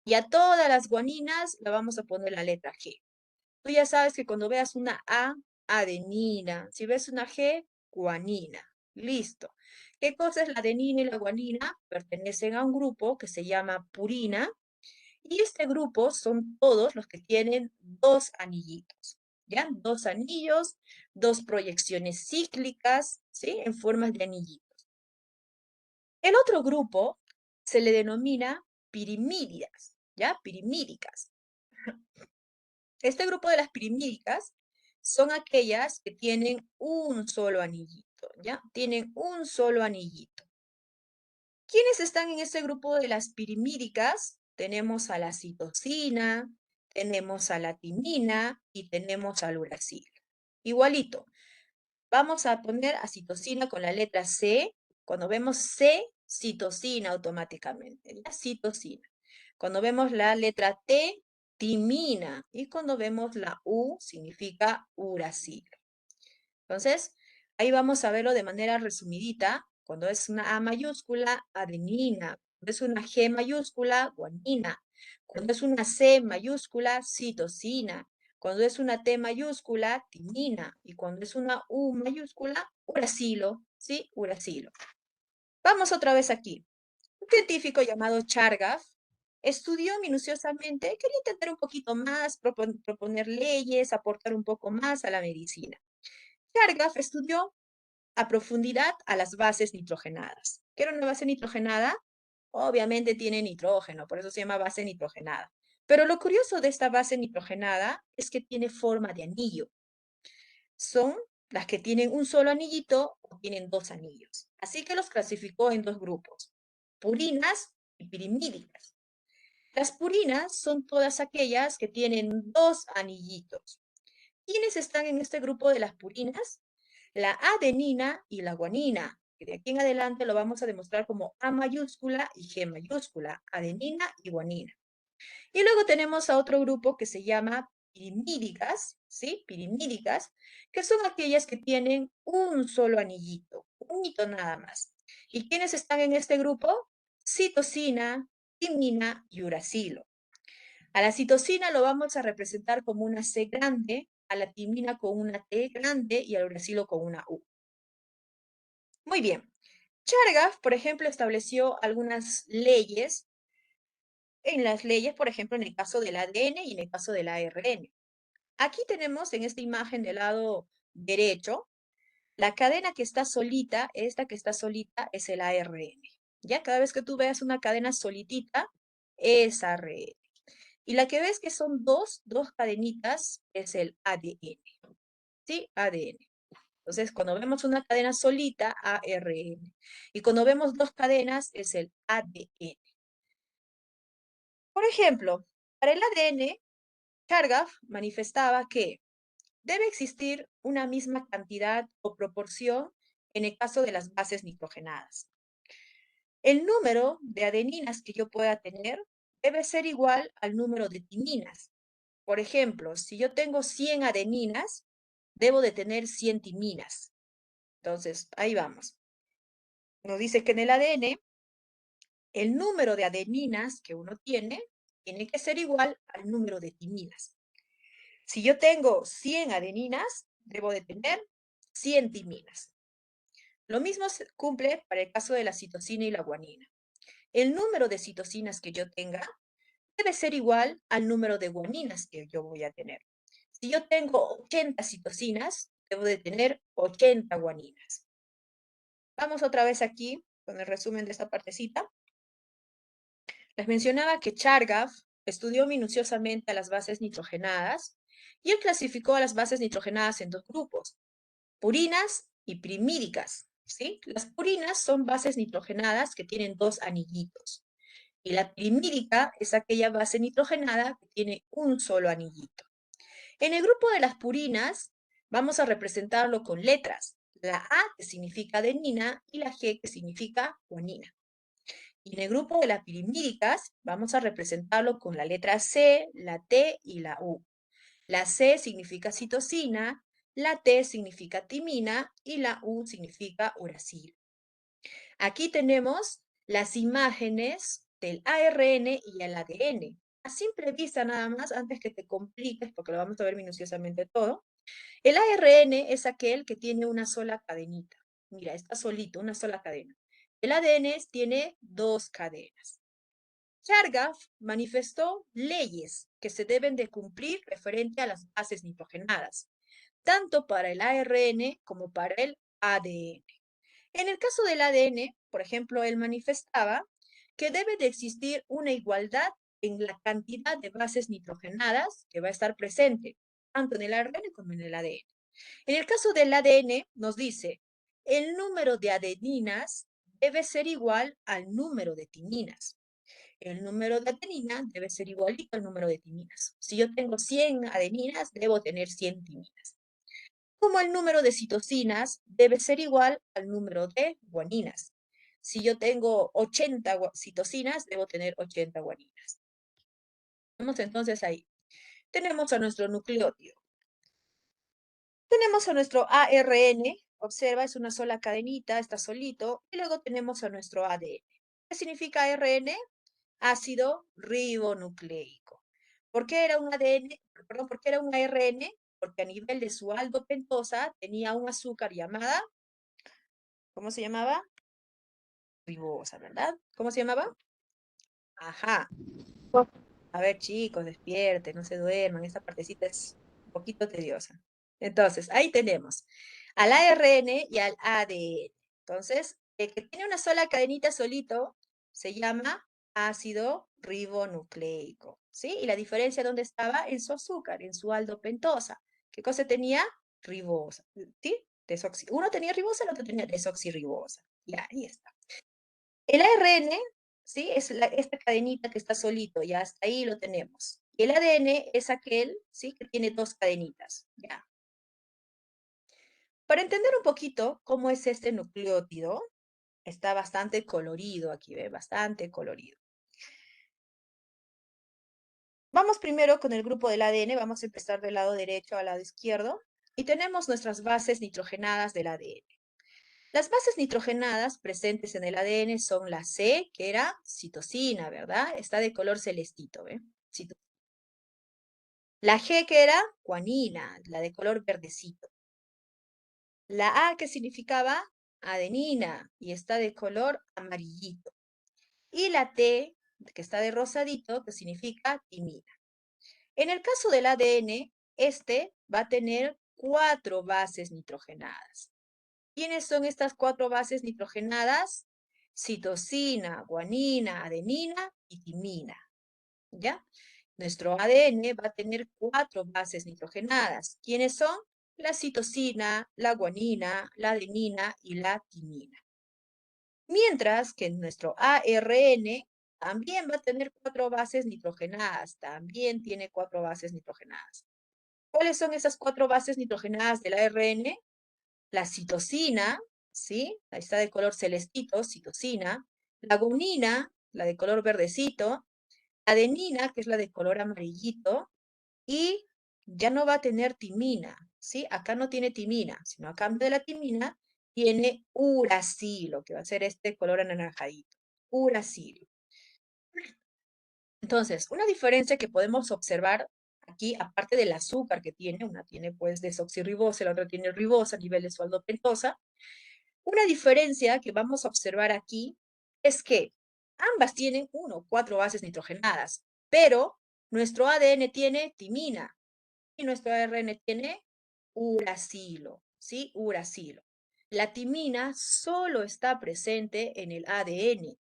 Y a todas las guaninas le vamos a poner la letra G. Tú ya sabes que cuando veas una A, adenina. Si ves una G, guanina. Listo. ¿Qué cosa es la adenina y la guanina? Pertenecen a un grupo que se llama purina. Y este grupo son todos los que tienen dos anillitos. ¿Ya? Dos anillos, dos proyecciones cíclicas, ¿sí? En formas de anillitos. El otro grupo se le denomina pirimídidas, ¿ya? Pirimídicas. Este grupo de las pirimídicas son aquellas que tienen un solo anillito, ¿ya? Tienen un solo anillito. ¿Quiénes están en este grupo de las pirimídicas? Tenemos a la citosina, tenemos a la timina y tenemos al uracilo. Igualito, vamos a poner a citosina con la letra C. Cuando vemos C, citosina automáticamente, ¿ya? Citosina. Cuando vemos la letra T, timina. Y cuando vemos la U, significa uracilo. Entonces, ahí vamos a verlo de manera resumidita. Cuando es una A mayúscula, adenina. Cuando es una G mayúscula, guanina. Cuando es una C mayúscula, citosina. Cuando es una T mayúscula, timina. Y cuando es una U mayúscula, uracilo. ¿Sí? Uracilo. Vamos otra vez aquí. Un científico llamado Chargaff estudió minuciosamente, quería entender un poquito más, proponer leyes, aportar un poco más a la medicina. Chargaff estudió a profundidad a las bases nitrogenadas. ¿Qué era una base nitrogenada? Obviamente tiene nitrógeno, por eso se llama base nitrogenada. Pero lo curioso de esta base nitrogenada es que tiene forma de anillo. Son las que tienen un solo anillito o tienen dos anillos. Así que los clasificó en dos grupos, purinas y pirimídicas. Las purinas son todas aquellas que tienen dos anillitos. ¿Quiénes están en este grupo de las purinas? La adenina y la guanina, que de aquí en adelante lo vamos a demostrar como A mayúscula y G mayúscula, adenina y guanina. Y luego tenemos a otro grupo que se llama pirimídicas, ¿sí? Pirimídicas, que son aquellas que tienen un solo anillito, un hito nada más. ¿Y quiénes están en este grupo? Citosina, timina y uracilo. A la citosina lo vamos a representar como una C grande, a la timina con una T grande y al uracilo con una U. Muy bien. Chargaff, por ejemplo, estableció algunas leyes en las leyes, por ejemplo, en el caso del ADN y en el caso del ARN. Aquí tenemos en esta imagen del lado derecho, la cadena que está solita, esta que está solita es el ARN. Ya cada vez que tú veas una cadena solitita, es ARN. Y la que ves que son dos cadenitas, es el ADN. ¿Sí? ADN. Entonces, cuando vemos una cadena solita, ARN. Y cuando vemos dos cadenas, es el ADN. Por ejemplo, para el ADN, Chargaff manifestaba que debe existir una misma cantidad o proporción en el caso de las bases nitrogenadas. El número de adeninas que yo pueda tener debe ser igual al número de timinas. Por ejemplo, si yo tengo 100 adeninas, debo de tener 100 timinas. Entonces, ahí vamos. Nos dice que en el ADN, el número de adeninas que uno tiene que ser igual al número de timinas. Si yo tengo 100 adeninas, debo de tener 100 timinas. Lo mismo se cumple para el caso de la citosina y la guanina. El número de citosinas que yo tenga debe ser igual al número de guaninas que yo voy a tener. Si yo tengo 80 citosinas, debo de tener 80 guaninas. Vamos otra vez aquí con el resumen de esta partecita. Les mencionaba que Chargaff estudió minuciosamente a las bases nitrogenadas y él clasificó a las bases nitrogenadas en dos grupos, purinas y pirimídicas. ¿Sí? Las purinas son bases nitrogenadas que tienen dos anillitos y la pirimídica es aquella base nitrogenada que tiene un solo anillito. En el grupo de las purinas vamos a representarlo con letras, la A que significa adenina y la G que significa guanina. Y en el grupo de las pirimídicas vamos a representarlo con la letra C, la T y la U. La C significa citosina, la T significa timina y la U significa uracilo. Aquí tenemos las imágenes del ARN y el ADN. A simple vista nada más, antes que te compliques, porque lo vamos a ver minuciosamente todo. El ARN es aquel que tiene una sola cadenita. Mira, está solito, una sola cadena. El ADN tiene dos cadenas. Chargaff manifestó leyes que se deben de cumplir referente a las bases nitrogenadas, tanto para el ARN como para el ADN. En el caso del ADN, por ejemplo, él manifestaba que debe de existir una igualdad en la cantidad de bases nitrogenadas que va a estar presente, tanto en el ARN como en el ADN. En el caso del ADN, nos dice, el número de adeninas debe ser igual al número de timinas. El número de adeninas debe ser igualito al número de timinas. Si yo tengo 100 adeninas, debo tener 100 timinas. Como el número de citosinas debe ser igual al número de guaninas. Si yo tengo 80 citosinas, debo tener 80 guaninas. Vamos entonces ahí. Tenemos a nuestro nucleótido. Tenemos a nuestro ARN, observa, es una sola cadenita, está solito, y luego tenemos a nuestro ADN. ¿Qué significa ARN? Ácido ribonucleico. ¿Por qué era un ADN? Perdón, ¿por qué era un ARN? Porque a nivel de su aldopentosa tenía un azúcar llamada, ¿cómo se llamaba? ribosa, ¿verdad? ¿Cómo se llamaba? Ajá. A ver, chicos, despierten, no se duerman. Esta partecita es un poquito tediosa. Entonces, ahí tenemos al ARN y al ADN. Entonces, el que tiene una sola cadenita solito se llama ácido ribonucleico, ¿sí? Y la diferencia, ¿dónde estaba? En su azúcar, en su aldopentosa. ¿Qué cosa tenía? Ribosa, ¿sí? Uno tenía ribosa, el otro tenía desoxirribosa. Ya, ahí está. El ARN, ¿sí? Es esta cadenita que está solito, ya hasta ahí lo tenemos. Y el ADN es aquel, ¿sí? Que tiene dos cadenitas, ya. Para entender un poquito cómo es este nucleótido, está bastante colorido aquí, ¿ve? Bastante colorido. Vamos primero con el grupo del ADN, vamos a empezar del lado derecho al lado izquierdo, y tenemos nuestras bases nitrogenadas del ADN. Las bases nitrogenadas presentes en el ADN son la C, que era citosina, ¿verdad? Está de color celestito, ¿ve? La G que era guanina, la de color verdecito. La A que significaba adenina y está de color amarillito. Y la T que está de rosadito que significa timina. En el caso del ADN, este va a tener 4 bases nitrogenadas. ¿Quiénes son estas 4 bases nitrogenadas? Citosina, guanina, adenina y timina. ¿Ya? Nuestro ADN va a tener 4 bases nitrogenadas. ¿Quiénes son? La citosina, la guanina, la adenina y la timina. Mientras que nuestro ARN también va a tener 4 bases nitrogenadas. También tiene 4 bases nitrogenadas. ¿Cuáles son esas 4 bases nitrogenadas del ARN? La citosina, ¿sí? Ahí está de color celestito, citosina. La guanina, la de color verdecito. Adenina, que es la de color amarillito, y ya no va a tener timina, ¿sí? Acá no tiene timina, sino a cambio de la timina tiene uracilo, que va a ser este color anaranjadito, uracilo. Entonces, una diferencia que podemos observar aquí, aparte del azúcar que tiene, una tiene pues desoxirribosa, la otra tiene ribosa a nivel de su aldopentosa, una diferencia que vamos a observar aquí es que ambas tienen 4 bases nitrogenadas, pero nuestro ADN tiene timina y nuestro ARN tiene uracilo, ¿sí? Uracilo. La timina solo está presente en el ADN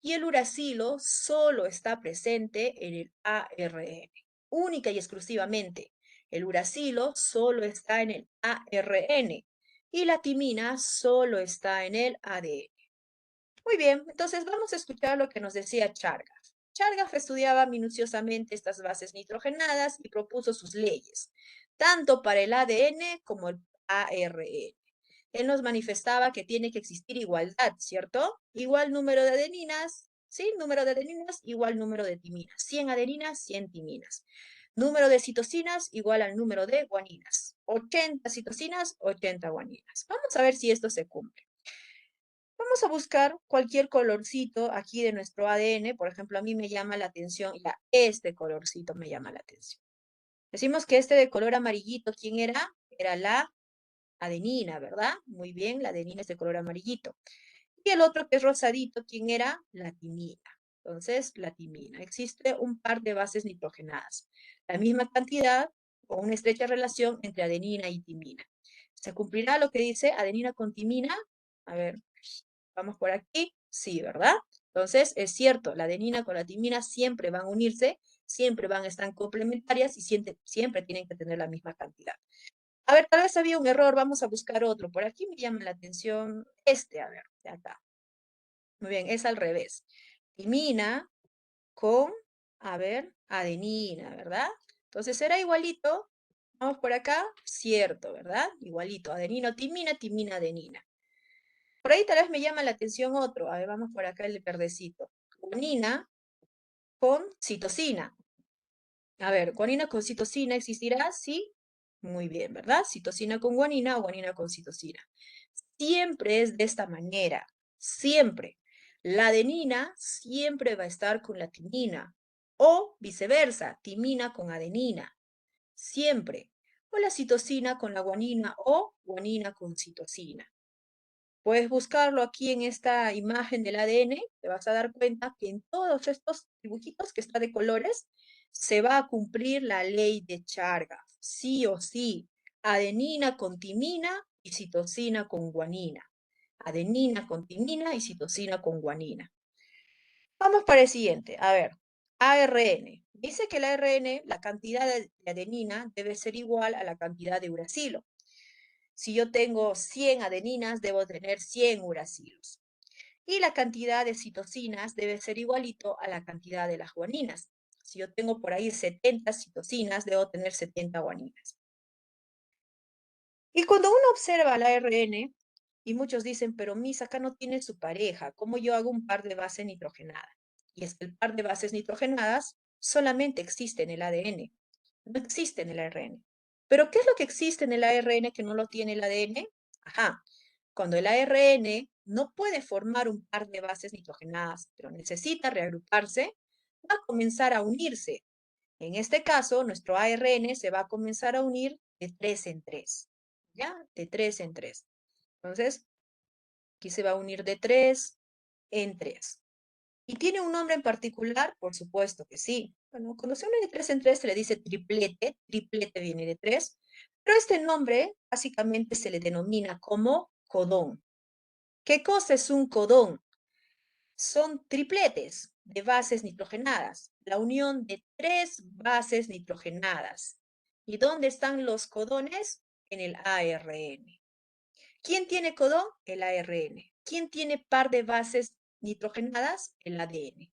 y el uracilo solo está presente en el ARN, única y exclusivamente. El uracilo solo está en el ARN y la timina solo está en el ADN. Muy bien, entonces vamos a escuchar lo que nos decía Chargaff. Chargaff estudiaba minuciosamente estas bases nitrogenadas y propuso sus leyes, tanto para el ADN como el ARN. Él nos manifestaba que tiene que existir igualdad, ¿cierto? Igual número de adeninas, ¿sí? Número de adeninas igual número de timinas. 100 adeninas, 100 timinas. Número de citosinas igual al número de guaninas. 80 citosinas, 80 guaninas. Vamos a ver si esto se cumple. Vamos a buscar cualquier colorcito aquí de nuestro ADN. Por ejemplo, a mí me llama la atención, ya este colorcito me llama la atención. Decimos que este de color amarillito, ¿quién era? Era la adenina, ¿verdad? Muy bien, la adenina es de color amarillito. Y el otro que es rosadito, ¿quién era? La timina. Entonces, la timina. Existe un par de bases nitrogenadas. La misma cantidad o una estrecha relación entre adenina y timina. ¿Se cumplirá lo que dice adenina con timina? A ver, vamos por aquí. Sí, ¿verdad? Entonces, es cierto, la adenina con la timina siempre van a unirse, siempre van a estar complementarias y siempre tienen que tener la misma cantidad. A ver, tal vez había un error, vamos a buscar otro. Por aquí me llama la atención este, a ver, de acá. Muy bien, es al revés. Timina con, a ver, adenina, ¿verdad? Entonces era igualito. Vamos por acá, cierto, ¿verdad? Igualito, adenino, timina, timina, adenina. Por ahí tal vez me llama la atención otro. A ver, vamos por acá el verdecito. Guanina con citosina. A ver, guanina con citosina existirá, sí. Muy bien, ¿verdad? Citosina con guanina o guanina con citosina. Siempre es de esta manera, siempre. La adenina siempre va a estar con la timina o viceversa, timina con adenina, siempre. O la citosina con la guanina o guanina con citosina. Puedes buscarlo aquí en esta imagen del ADN, te vas a dar cuenta que en todos estos dibujitos que está de colores, se va a cumplir la ley de Chargaff, sí o sí. Adenina con timina y citosina con guanina. Adenina con timina y citosina con guanina. Vamos para el siguiente. A ver, ARN. Dice que el ARN, la cantidad de adenina debe ser igual a la cantidad de uracilo. Si yo tengo 100 adeninas, debo tener 100 uracilos. Y la cantidad de citosinas debe ser igualito a la cantidad de las guaninas. Si yo tengo por ahí 70 citosinas, debo tener 70 guaninas. Y cuando uno observa el ARN, y muchos dicen, pero Miss, acá no tiene su pareja, ¿cómo yo hago un par de bases nitrogenadas? Y es que el par de bases nitrogenadas solamente existe en el ADN, no existe en el ARN. ¿Pero qué es lo que existe en el ARN que no lo tiene el ADN? Ajá, cuando el ARN no puede formar un par de bases nitrogenadas, pero necesita reagruparse, va a comenzar a unirse. En este caso, nuestro ARN se va a comenzar a unir de 3 en 3. ¿Ya? De 3 en 3. Entonces, aquí se va a unir de 3 en 3. ¿Y tiene un nombre en particular? Por supuesto que sí. Bueno, cuando se une de 3 en 3 se le dice triplete. Triplete viene de 3. Pero este nombre básicamente se le denomina como codón. ¿Qué cosa es un codón? Son tripletes de bases nitrogenadas, la unión de 3 bases nitrogenadas. ¿Y dónde están los codones? En el ARN. ¿Quién tiene codón? El ARN. ¿Quién tiene par de bases nitrogenadas? El ADN.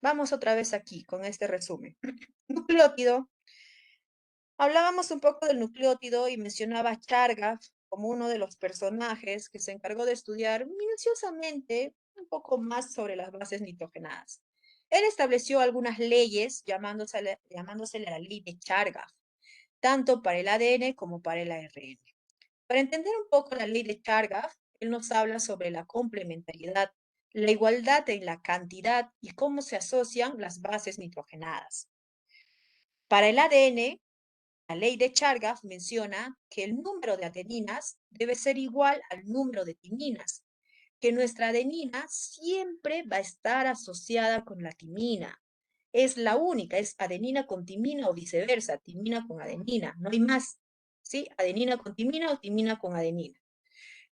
Vamos otra vez aquí con este resumen. Nucleótido. Hablábamos un poco del nucleótido y mencionaba a Chargaff como uno de los personajes que se encargó de estudiar minuciosamente un poco más sobre las bases nitrogenadas. Él estableció algunas leyes llamándosele la ley de Chargaff, tanto para el ADN como para el ARN. Para entender un poco la ley de Chargaff, él nos habla sobre la complementariedad, la igualdad en la cantidad y cómo se asocian las bases nitrogenadas. Para el ADN, la ley de Chargaff menciona que el número de adeninas debe ser igual al número de timinas, que nuestra adenina siempre va a estar asociada con la timina. Es la única, es adenina con timina o viceversa, timina con adenina, no hay más. ¿Sí? Adenina con timina o timina con adenina.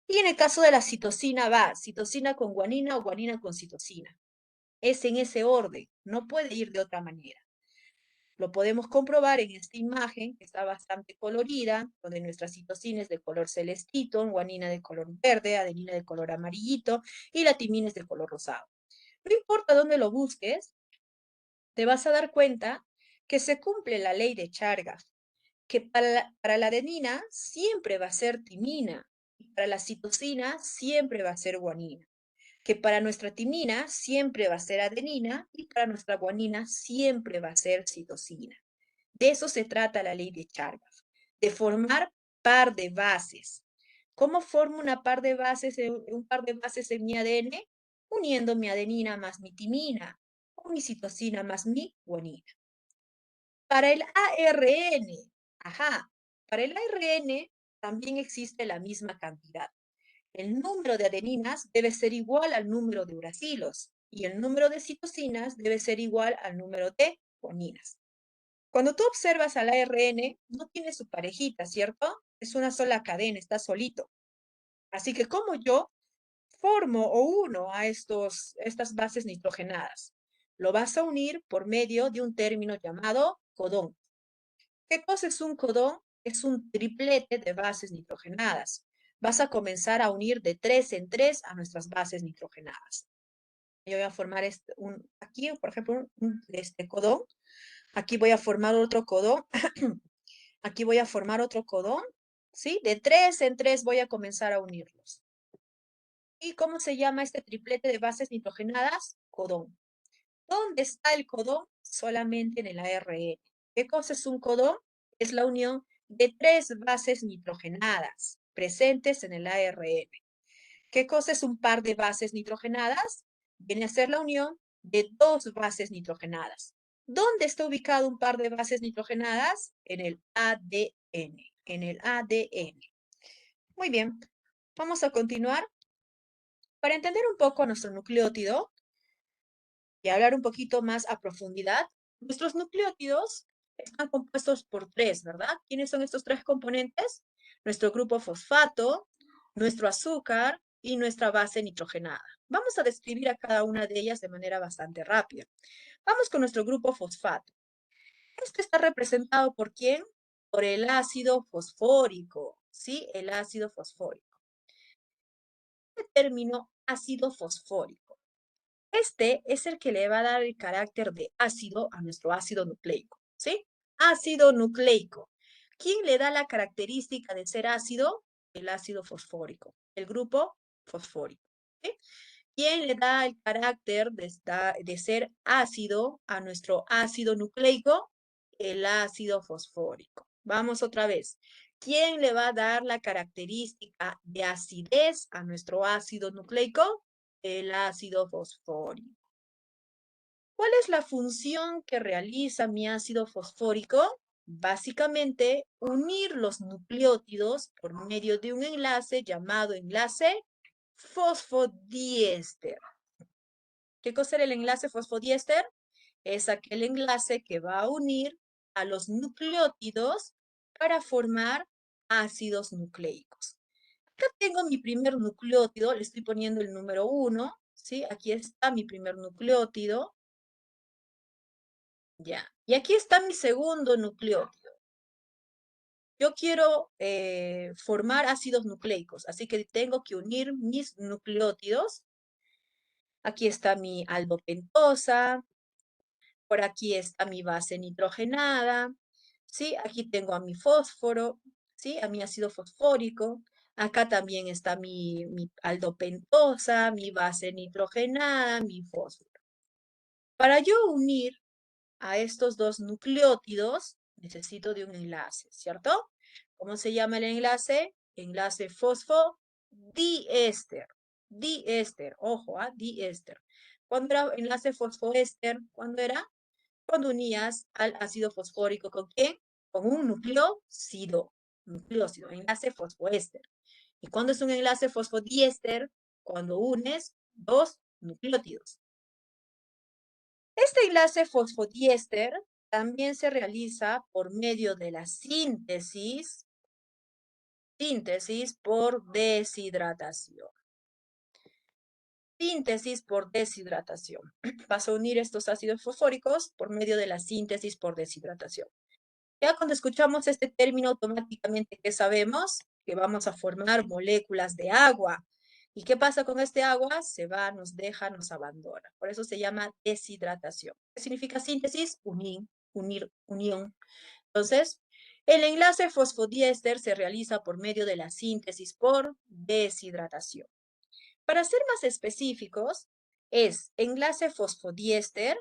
Y en el caso de la citosina va citosina con guanina o guanina con citosina. Es en ese orden, no puede ir de otra manera. Lo podemos comprobar en esta imagen, que está bastante colorida, donde nuestra citosina es de color celestito, guanina de color verde, adenina de color amarillito y la timina es de color rosado. No importa dónde lo busques, te vas a dar cuenta que se cumple la ley de Chargaff, que para la adenina siempre va a ser timina y para la citosina siempre va a ser guanina, que para nuestra timina siempre va a ser adenina y para nuestra guanina siempre va a ser citosina. De eso se trata la ley de Chargaff, de formar par de bases. ¿Cómo formo una par de bases, un par de bases en mi ADN? Uniendo mi adenina más mi timina o mi citosina más mi guanina. Para el ARN, para el ARN también existe la misma cantidad. El número de adeninas debe ser igual al número de uracilos y el número de citosinas debe ser igual al número de guaninas. Cuando tú observas al ARN, no tiene su parejita, ¿cierto? Es una sola cadena, está solito. Así que como yo formo o uno a estas bases nitrogenadas, lo vas a unir por medio de un término llamado codón. ¿Qué cosa es un codón? Es un triplete de bases nitrogenadas. Vas a comenzar a unir de 3 en 3 a nuestras bases nitrogenadas. Yo voy a formar aquí, por ejemplo, este codón. Aquí voy a formar otro codón. Aquí voy a formar otro codón, ¿sí? De 3 en 3 voy a comenzar a unirlos. ¿Y cómo se llama este triplete de bases nitrogenadas? Codón. ¿Dónde está el codón? Solamente en el ARN. ¿Qué cosa es un codón? Es la unión de 3 bases nitrogenadas presentes en el ARN. ¿Qué cosa es un par de bases nitrogenadas? Viene a ser la unión de 2 bases nitrogenadas. ¿Dónde está ubicado un par de bases nitrogenadas? En el ADN. En el ADN. Muy bien. Vamos a continuar. Para entender un poco nuestro nucleótido y hablar un poquito más a profundidad, nuestros nucleótidos están compuestos por tres, ¿verdad? ¿Quiénes son estos tres componentes? Nuestro grupo fosfato, nuestro azúcar y nuestra base nitrogenada. Vamos a describir a cada una de ellas de manera bastante rápida. Vamos con nuestro grupo fosfato. Este está representado ¿por quién? Por el ácido fosfórico, ¿sí? El ácido fosfórico. El término ácido fosfórico. Este es el que le va a dar el carácter de ácido a nuestro ácido nucleico, ¿sí? Ácido nucleico. ¿Quién le da la característica de ser ácido? El ácido fosfórico, el grupo fosfórico, ¿sí? ¿Quién le da el carácter de ser ácido a nuestro ácido nucleico? El ácido fosfórico. Vamos otra vez. ¿Quién le va a dar la característica de acidez a nuestro ácido nucleico? El ácido fosfórico. ¿Cuál es la función que realiza mi ácido fosfórico? Básicamente, unir los nucleótidos por medio de un enlace llamado enlace fosfodiéster. ¿Qué cosa era el enlace fosfodiéster? Es aquel enlace que va a unir a los nucleótidos para formar ácidos nucleicos. Acá tengo mi primer nucleótido, le estoy poniendo el número 1, ¿sí? Aquí está mi primer nucleótido, ya. Y aquí está mi segundo nucleótido. Yo quiero formar ácidos nucleicos, así que tengo que unir mis nucleótidos. Aquí está mi aldopentosa, por aquí está mi base nitrogenada, ¿sí? Aquí tengo a mi fósforo, ¿sí? A mi ácido fosfórico. Acá también está mi aldopentosa, mi base nitrogenada, mi fósforo. Para yo unir a estos dos nucleótidos, necesito de un enlace, ¿cierto? ¿Cómo se llama el enlace? Enlace fosfodiéster. Diéster, ojo, diéster. ¿Cuándo era enlace fosfoéster? ¿Cuándo era? Cuando unías al ácido fosfórico, ¿con quién? Con un nucleócido. Nucleócido, enlace fosfoéster. ¿Y cuándo es un enlace fosfodiéster? Cuando unes dos nucleótidos. Este enlace fosfodiéster también se realiza por medio de la síntesis por deshidratación. Síntesis por deshidratación. Vas a unir estos ácidos fosfóricos por medio de la síntesis por deshidratación. Ya cuando escuchamos este término automáticamente, ¿qué sabemos? Que vamos a formar moléculas de agua. ¿Y qué pasa con este agua? Se va, nos deja, nos abandona. Por eso se llama deshidratación. ¿Qué significa síntesis? Unión. Entonces, el enlace fosfodiéster se realiza por medio de la síntesis por deshidratación. Para ser más específicos, es enlace fosfodiéster,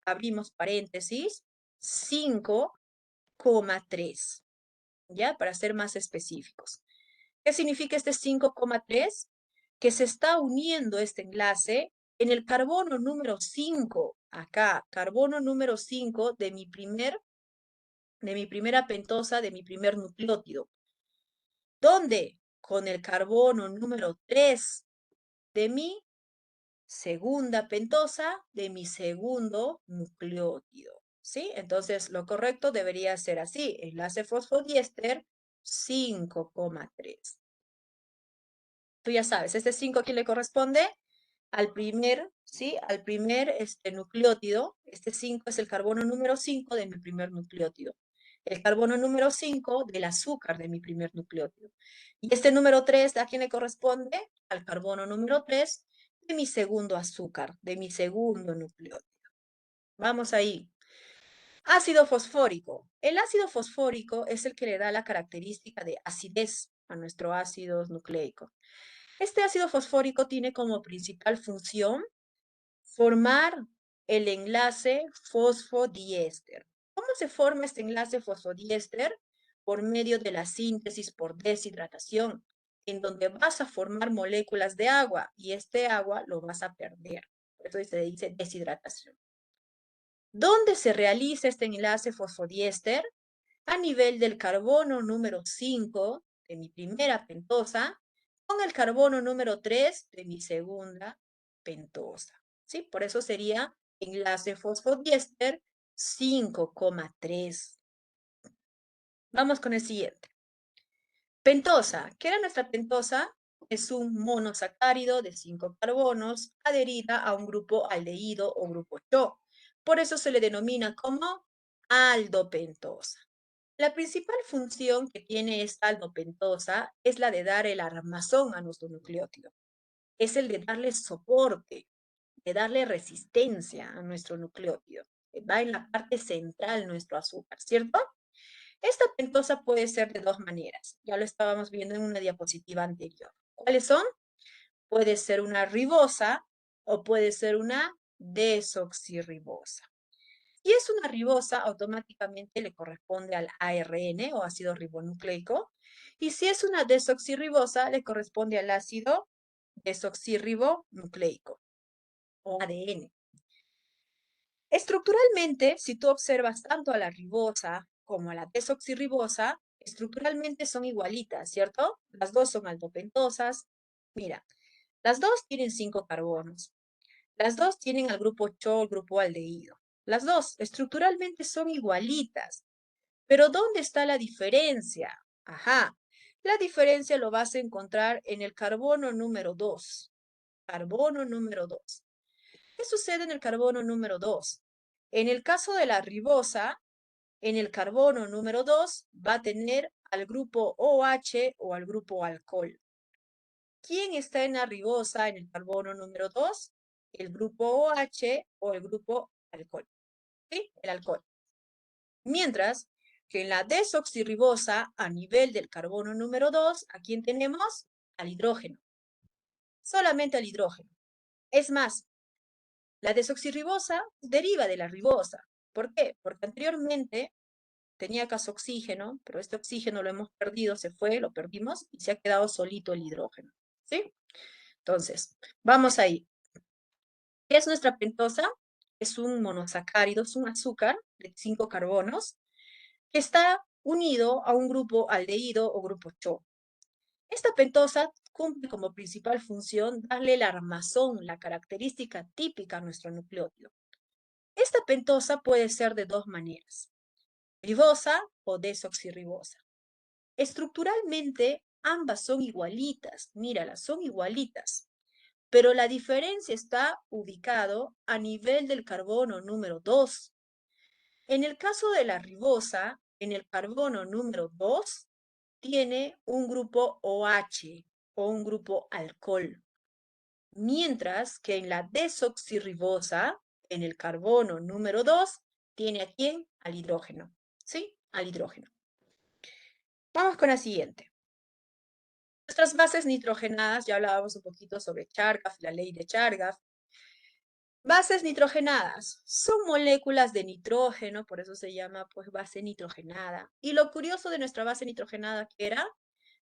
abrimos paréntesis, 5,3, ¿ya? Para ser más específicos. ¿Qué significa este 5,3? Que se está uniendo este enlace en el carbono número 5, acá, carbono número 5 de mi primera pentosa, de mi primer nucleótido. ¿Dónde? Con el carbono número 3 de mi segunda pentosa, de mi segundo nucleótido. ¿Sí? Entonces, lo correcto debería ser así. Enlace fosfodiéster 5,3. Tú ya sabes, este 5 a quién le corresponde? Al primer, ¿sí? Al primer nucleótido. Este 5 es el carbono número 5 de mi primer nucleótido. El carbono número 5 del azúcar de mi primer nucleótido. Y este número 3, ¿a quién le corresponde? Al carbono número 3 de mi segundo azúcar, de mi segundo nucleótido. Vamos ahí. Ácido fosfórico. El ácido fosfórico es el que le da la característica de acidez a nuestro ácido nucleico. Este ácido fosfórico tiene como principal función formar el enlace fosfodiéster. ¿Cómo se forma este enlace fosfodiéster? Por medio de la síntesis por deshidratación, en donde vas a formar moléculas de agua y este agua lo vas a perder. Por eso se dice deshidratación. ¿Dónde se realiza este enlace fosfodiéster? A nivel del carbono número 5 de mi primera pentosa con el carbono número 3 de mi segunda pentosa. ¿Sí? Por eso sería enlace fosfodiéster 5,3. Vamos con el siguiente. Pentosa. ¿Qué era nuestra pentosa? Es un monosacárido de 5 carbonos adherida a un grupo aldehído o grupo CHO. Por eso se le denomina como aldopentosa. La principal función que tiene esta aldopentosa es la de dar el armazón a nuestro nucleótido. Es el de darle soporte, de darle resistencia a nuestro nucleótido. Va en la parte central nuestro azúcar, ¿cierto? Esta pentosa puede ser de dos maneras. Ya lo estábamos viendo en una diapositiva anterior. ¿Cuáles son? Puede ser una ribosa o puede ser una desoxirribosa. Si es una ribosa, automáticamente le corresponde al ARN o ácido ribonucleico. Y si es una desoxirribosa, le corresponde al ácido desoxirribonucleico o ADN. Estructuralmente, si tú observas tanto a la ribosa como a la desoxirribosa, estructuralmente son igualitas, ¿cierto? Las dos son aldopentosas. Mira, las dos tienen 5 carbonos. Las dos tienen al grupo CHO, el grupo aldehído. Las dos estructuralmente son igualitas. Pero ¿dónde está la diferencia? Ajá, la diferencia lo vas a encontrar en el carbono número 2. Carbono número 2. ¿Qué sucede en el carbono número 2? En el caso de la ribosa, en el carbono número 2 va a tener al grupo OH o al grupo alcohol. ¿Quién está en la ribosa en el carbono número 2? El grupo OH o el grupo alcohol. ¿Sí? El alcohol. Mientras que en la desoxirribosa, a nivel del carbono número 2, ¿a quién tenemos? Al hidrógeno. Solamente al hidrógeno. Es más, la desoxirribosa deriva de la ribosa. ¿Por qué? Porque anteriormente tenía caso oxígeno, pero este oxígeno lo hemos perdido, se fue, lo perdimos y se ha quedado solito el hidrógeno. ¿Sí? Entonces, vamos ahí. ¿Qué es nuestra pentosa? Es un monosacárido, es un azúcar de 5 carbonos que está unido a un grupo aldehído o grupo CHO. Esta pentosa cumple como principal función darle el armazón, la característica típica a nuestro nucleótido. Esta pentosa puede ser de dos maneras, ribosa o desoxirribosa. Estructuralmente, ambas son igualitas, míralas, son igualitas, pero la diferencia está ubicado a nivel del carbono número 2. En el caso de la ribosa, en el carbono número 2, tiene un grupo OH o un grupo alcohol, mientras que en la desoxirribosa, en el carbono número 2, tiene ¿a quién? Al hidrógeno, ¿sí? Al hidrógeno. Vamos con la siguiente. Nuestras bases nitrogenadas, ya hablábamos un poquito sobre Chargaff, la ley de Chargaff. Bases nitrogenadas son moléculas de nitrógeno, por eso se llama pues base nitrogenada. Y lo curioso de nuestra base nitrogenada que era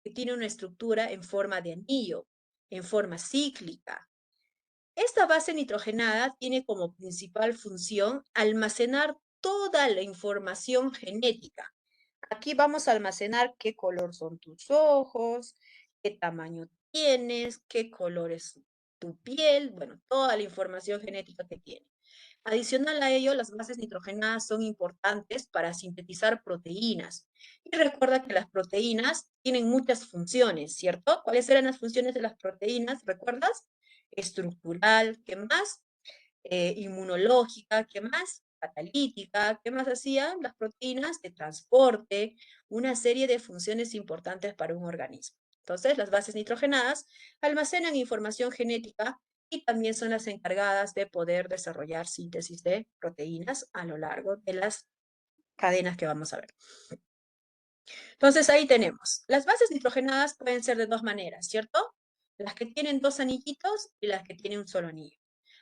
que tiene una estructura en forma de anillo, en forma cíclica. Esta base nitrogenada tiene como principal función almacenar toda la información genética. Aquí vamos a almacenar qué color son tus ojos, qué tamaño tienes, qué color es tu piel, bueno, toda la información genética que tiene. Adicional a ello, las bases nitrogenadas son importantes para sintetizar proteínas. Y recuerda que las proteínas tienen muchas funciones, ¿cierto? ¿Cuáles eran las funciones de las proteínas? ¿Recuerdas? Estructural, ¿qué más? Inmunológica, ¿qué más? Catalítica, ¿qué más hacían? Las proteínas de transporte, una serie de funciones importantes para un organismo. Entonces, las bases nitrogenadas almacenan información genética y también son las encargadas de poder desarrollar síntesis de proteínas a lo largo de las cadenas que vamos a ver. Entonces, ahí tenemos. Las bases nitrogenadas pueden ser de dos maneras, ¿cierto? Las que tienen dos anillitos y las que tienen un solo anillo.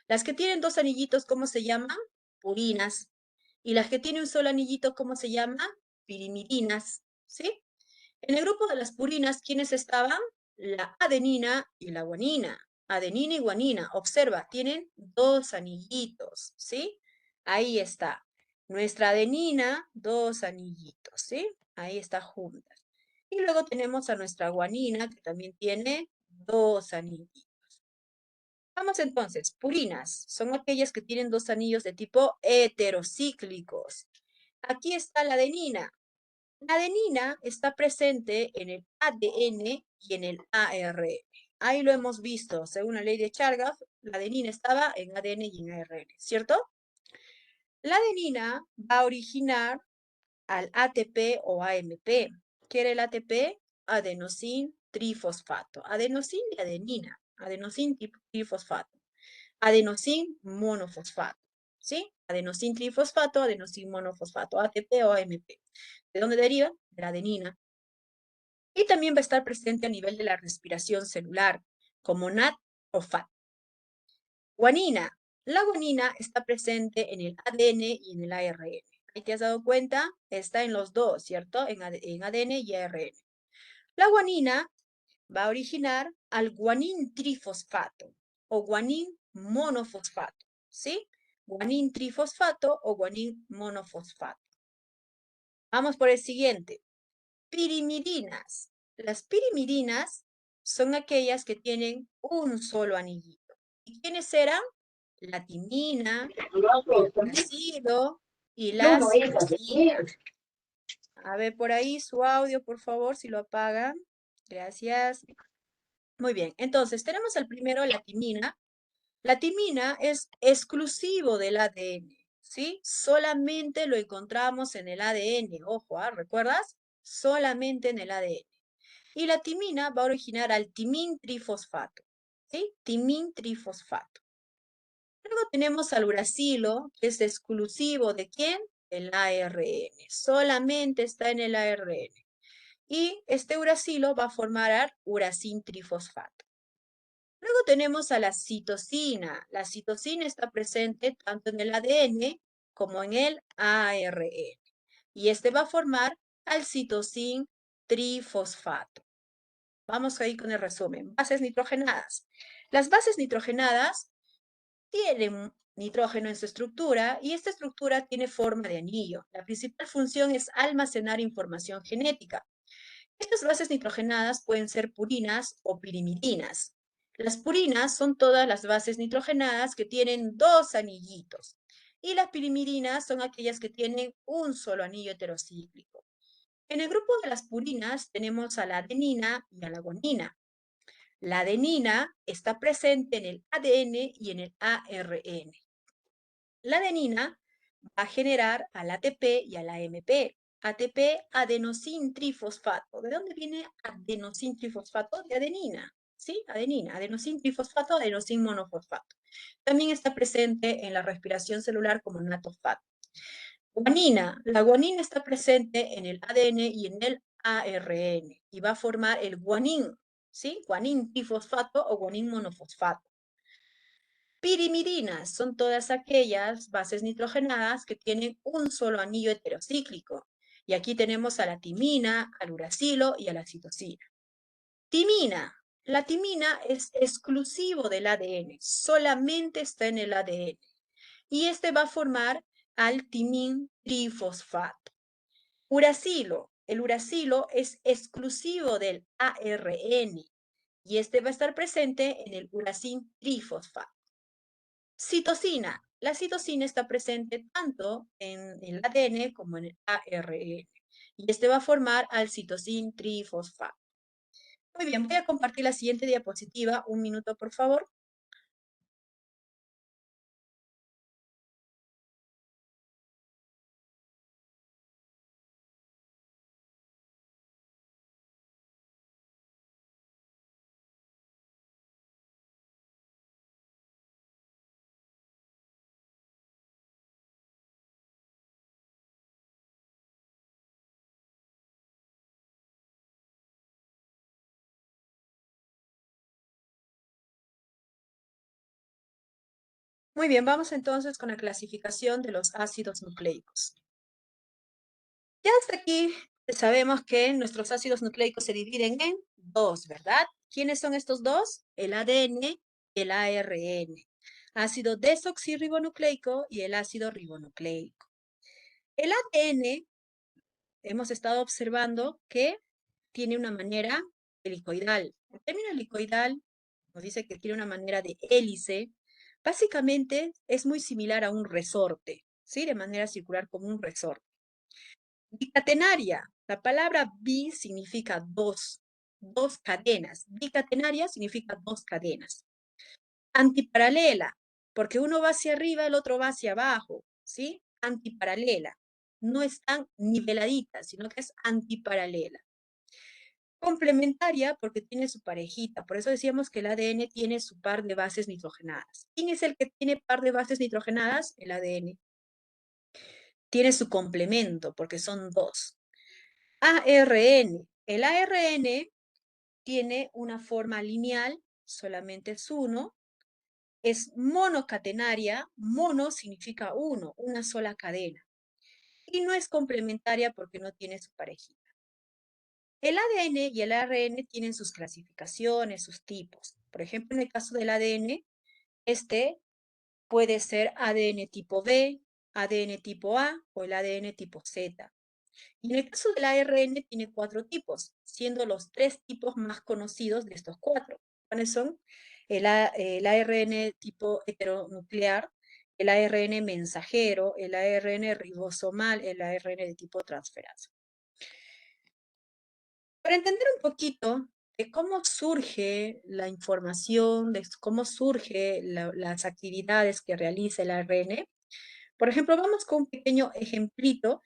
Las que tienen dos anillitos, ¿cómo se llaman? Purinas. Y las que tienen un solo anillito, ¿cómo se llama? Pirimidinas, ¿sí? En el grupo de las purinas, ¿quiénes estaban? La adenina y la guanina. Adenina y guanina, observa, tienen dos anillitos, ¿sí? Ahí está. Nuestra adenina, dos anillitos, ¿sí? Ahí está juntas. Y luego tenemos a nuestra guanina, que también tiene 2 anillitos. Vamos entonces, purinas, son aquellas que tienen 2 anillos de tipo heterocíclicos. Aquí está la adenina. La adenina está presente en el ADN y en el ARN. Ahí lo hemos visto, según la ley de Chargaff, la adenina estaba en ADN y en ARN, ¿cierto? La adenina va a originar al ATP o AMP. ¿Qué era el ATP? Adenosín trifosfato. Adenosín y adenina. Adenosín trifosfato. Adenosín monofosfato. ¿Sí? Adenosín trifosfato, adenosín monofosfato. ATP o AMP. ¿De dónde deriva? De la adenina. Y también va a estar presente a nivel de la respiración celular, como NAT o FAT. Guanina. La guanina está presente en el ADN y en el ARN. ¿Ahí te has dado cuenta? Está en los dos, ¿cierto? En ADN y ARN. La guanina va a originar al guanín trifosfato o guanín monofosfato, ¿sí? Guanín trifosfato o guanín monofosfato. Vamos por el siguiente. Pirimirinas. Las pirimirinas son aquellas que tienen un solo anillito. ¿Y quiénes eran? La timina, el uracilo y la citosina. A ver por ahí su audio, por favor, si lo apagan. Gracias. Muy bien, entonces tenemos al primero la timina. La timina es exclusivo del ADN, ¿sí? Solamente lo encontramos en el ADN. Ojo, ¿recuerdas? Solamente en el ADN. Y la timina va a originar al timín trifosfato, ¿sí? Timín trifosfato. Luego tenemos al uracilo, que es exclusivo ¿de quién? El ARN. Solamente está en el ARN. Y este uracilo va a formar uracil trifosfato. Luego tenemos a la citosina. La citosina está presente tanto en el ADN como en el ARN. Y este va a formar al citosín trifosfato. Vamos ahí con el resumen. Bases nitrogenadas. Las bases nitrogenadas tienen nitrógeno en su estructura y esta estructura tiene forma de anillo. La principal función es almacenar información genética. Estas bases nitrogenadas pueden ser purinas o pirimidinas. Las purinas son todas las bases nitrogenadas que tienen 2 anillitos y las pirimidinas son aquellas que tienen un solo anillo heterocíclico. En el grupo de las purinas tenemos a la adenina y a la guanina. La adenina está presente en el ADN y en el ARN. La adenina va a generar al ATP y al AMP. ATP, adenosín trifosfato. ¿De dónde viene adenosín trifosfato? De adenina, ¿sí? Adenina, adenosín trifosfato, adenosín monofosfato. También está presente en la respiración celular como NAT-FAT. Guanina. La guanina está presente en el ADN y en el ARN y va a formar el guanín, ¿sí? Guanín trifosfato o guanín monofosfato. Pirimidinas son todas aquellas bases nitrogenadas que tienen un solo anillo heterocíclico. Y aquí tenemos a la timina, al uracilo y a la citosina. Timina. La timina es exclusivo del ADN, solamente está en el ADN. Y este va a formar al timín trifosfato. Uracilo. El uracilo es exclusivo del ARN y este va a estar presente en el uracil trifosfato. Citosina. La citosina está presente tanto en el ADN como en el ARN. Y este va a formar al citosín trifosfato. Muy bien, voy a compartir la siguiente diapositiva. Un minuto, por favor. Muy bien, vamos entonces con la clasificación de los ácidos nucleicos. Ya hasta aquí sabemos que nuestros ácidos nucleicos se dividen en 2, ¿verdad? ¿Quiénes son estos dos? El ADN y el ARN. Ácido desoxirribonucleico y el ácido ribonucleico. El ADN hemos estado observando que tiene una manera helicoidal, El término helicoidal nos dice que tiene una manera de hélice. Básicamente es muy similar a un resorte, ¿sí? De manera circular como un resorte. Bicatenaria. La palabra bi significa dos cadenas. Bicatenaria significa dos cadenas. Antiparalela, porque uno va hacia arriba, el otro va hacia abajo, ¿sí? Antiparalela. No están niveladitas, sino que es antiparalela. Complementaria porque tiene su parejita. Por eso decíamos que el ADN tiene su par de bases nitrogenadas. ¿Quién es el que tiene par de bases nitrogenadas? El ADN. Tiene su complemento porque son dos. ARN. El ARN tiene una forma lineal, solamente es uno. Es monocatenaria. Mono significa uno, una sola cadena. Y no es complementaria porque no tiene su parejita. El ADN y el ARN tienen sus clasificaciones, sus tipos. Por ejemplo, en el caso del ADN, este puede ser ADN tipo B, ADN tipo A o el ADN tipo Z. Y en el caso del ARN tiene 4 tipos, siendo los 3 tipos más conocidos de estos 4. ¿Cuáles son? El ARN tipo heteronuclear, el ARN mensajero, el ARN ribosomal, el ARN de tipo transferasa. Para entender un poquito de cómo surge la información, de cómo surgen las actividades que realiza el ARN, por ejemplo, vamos con un pequeño ejemplito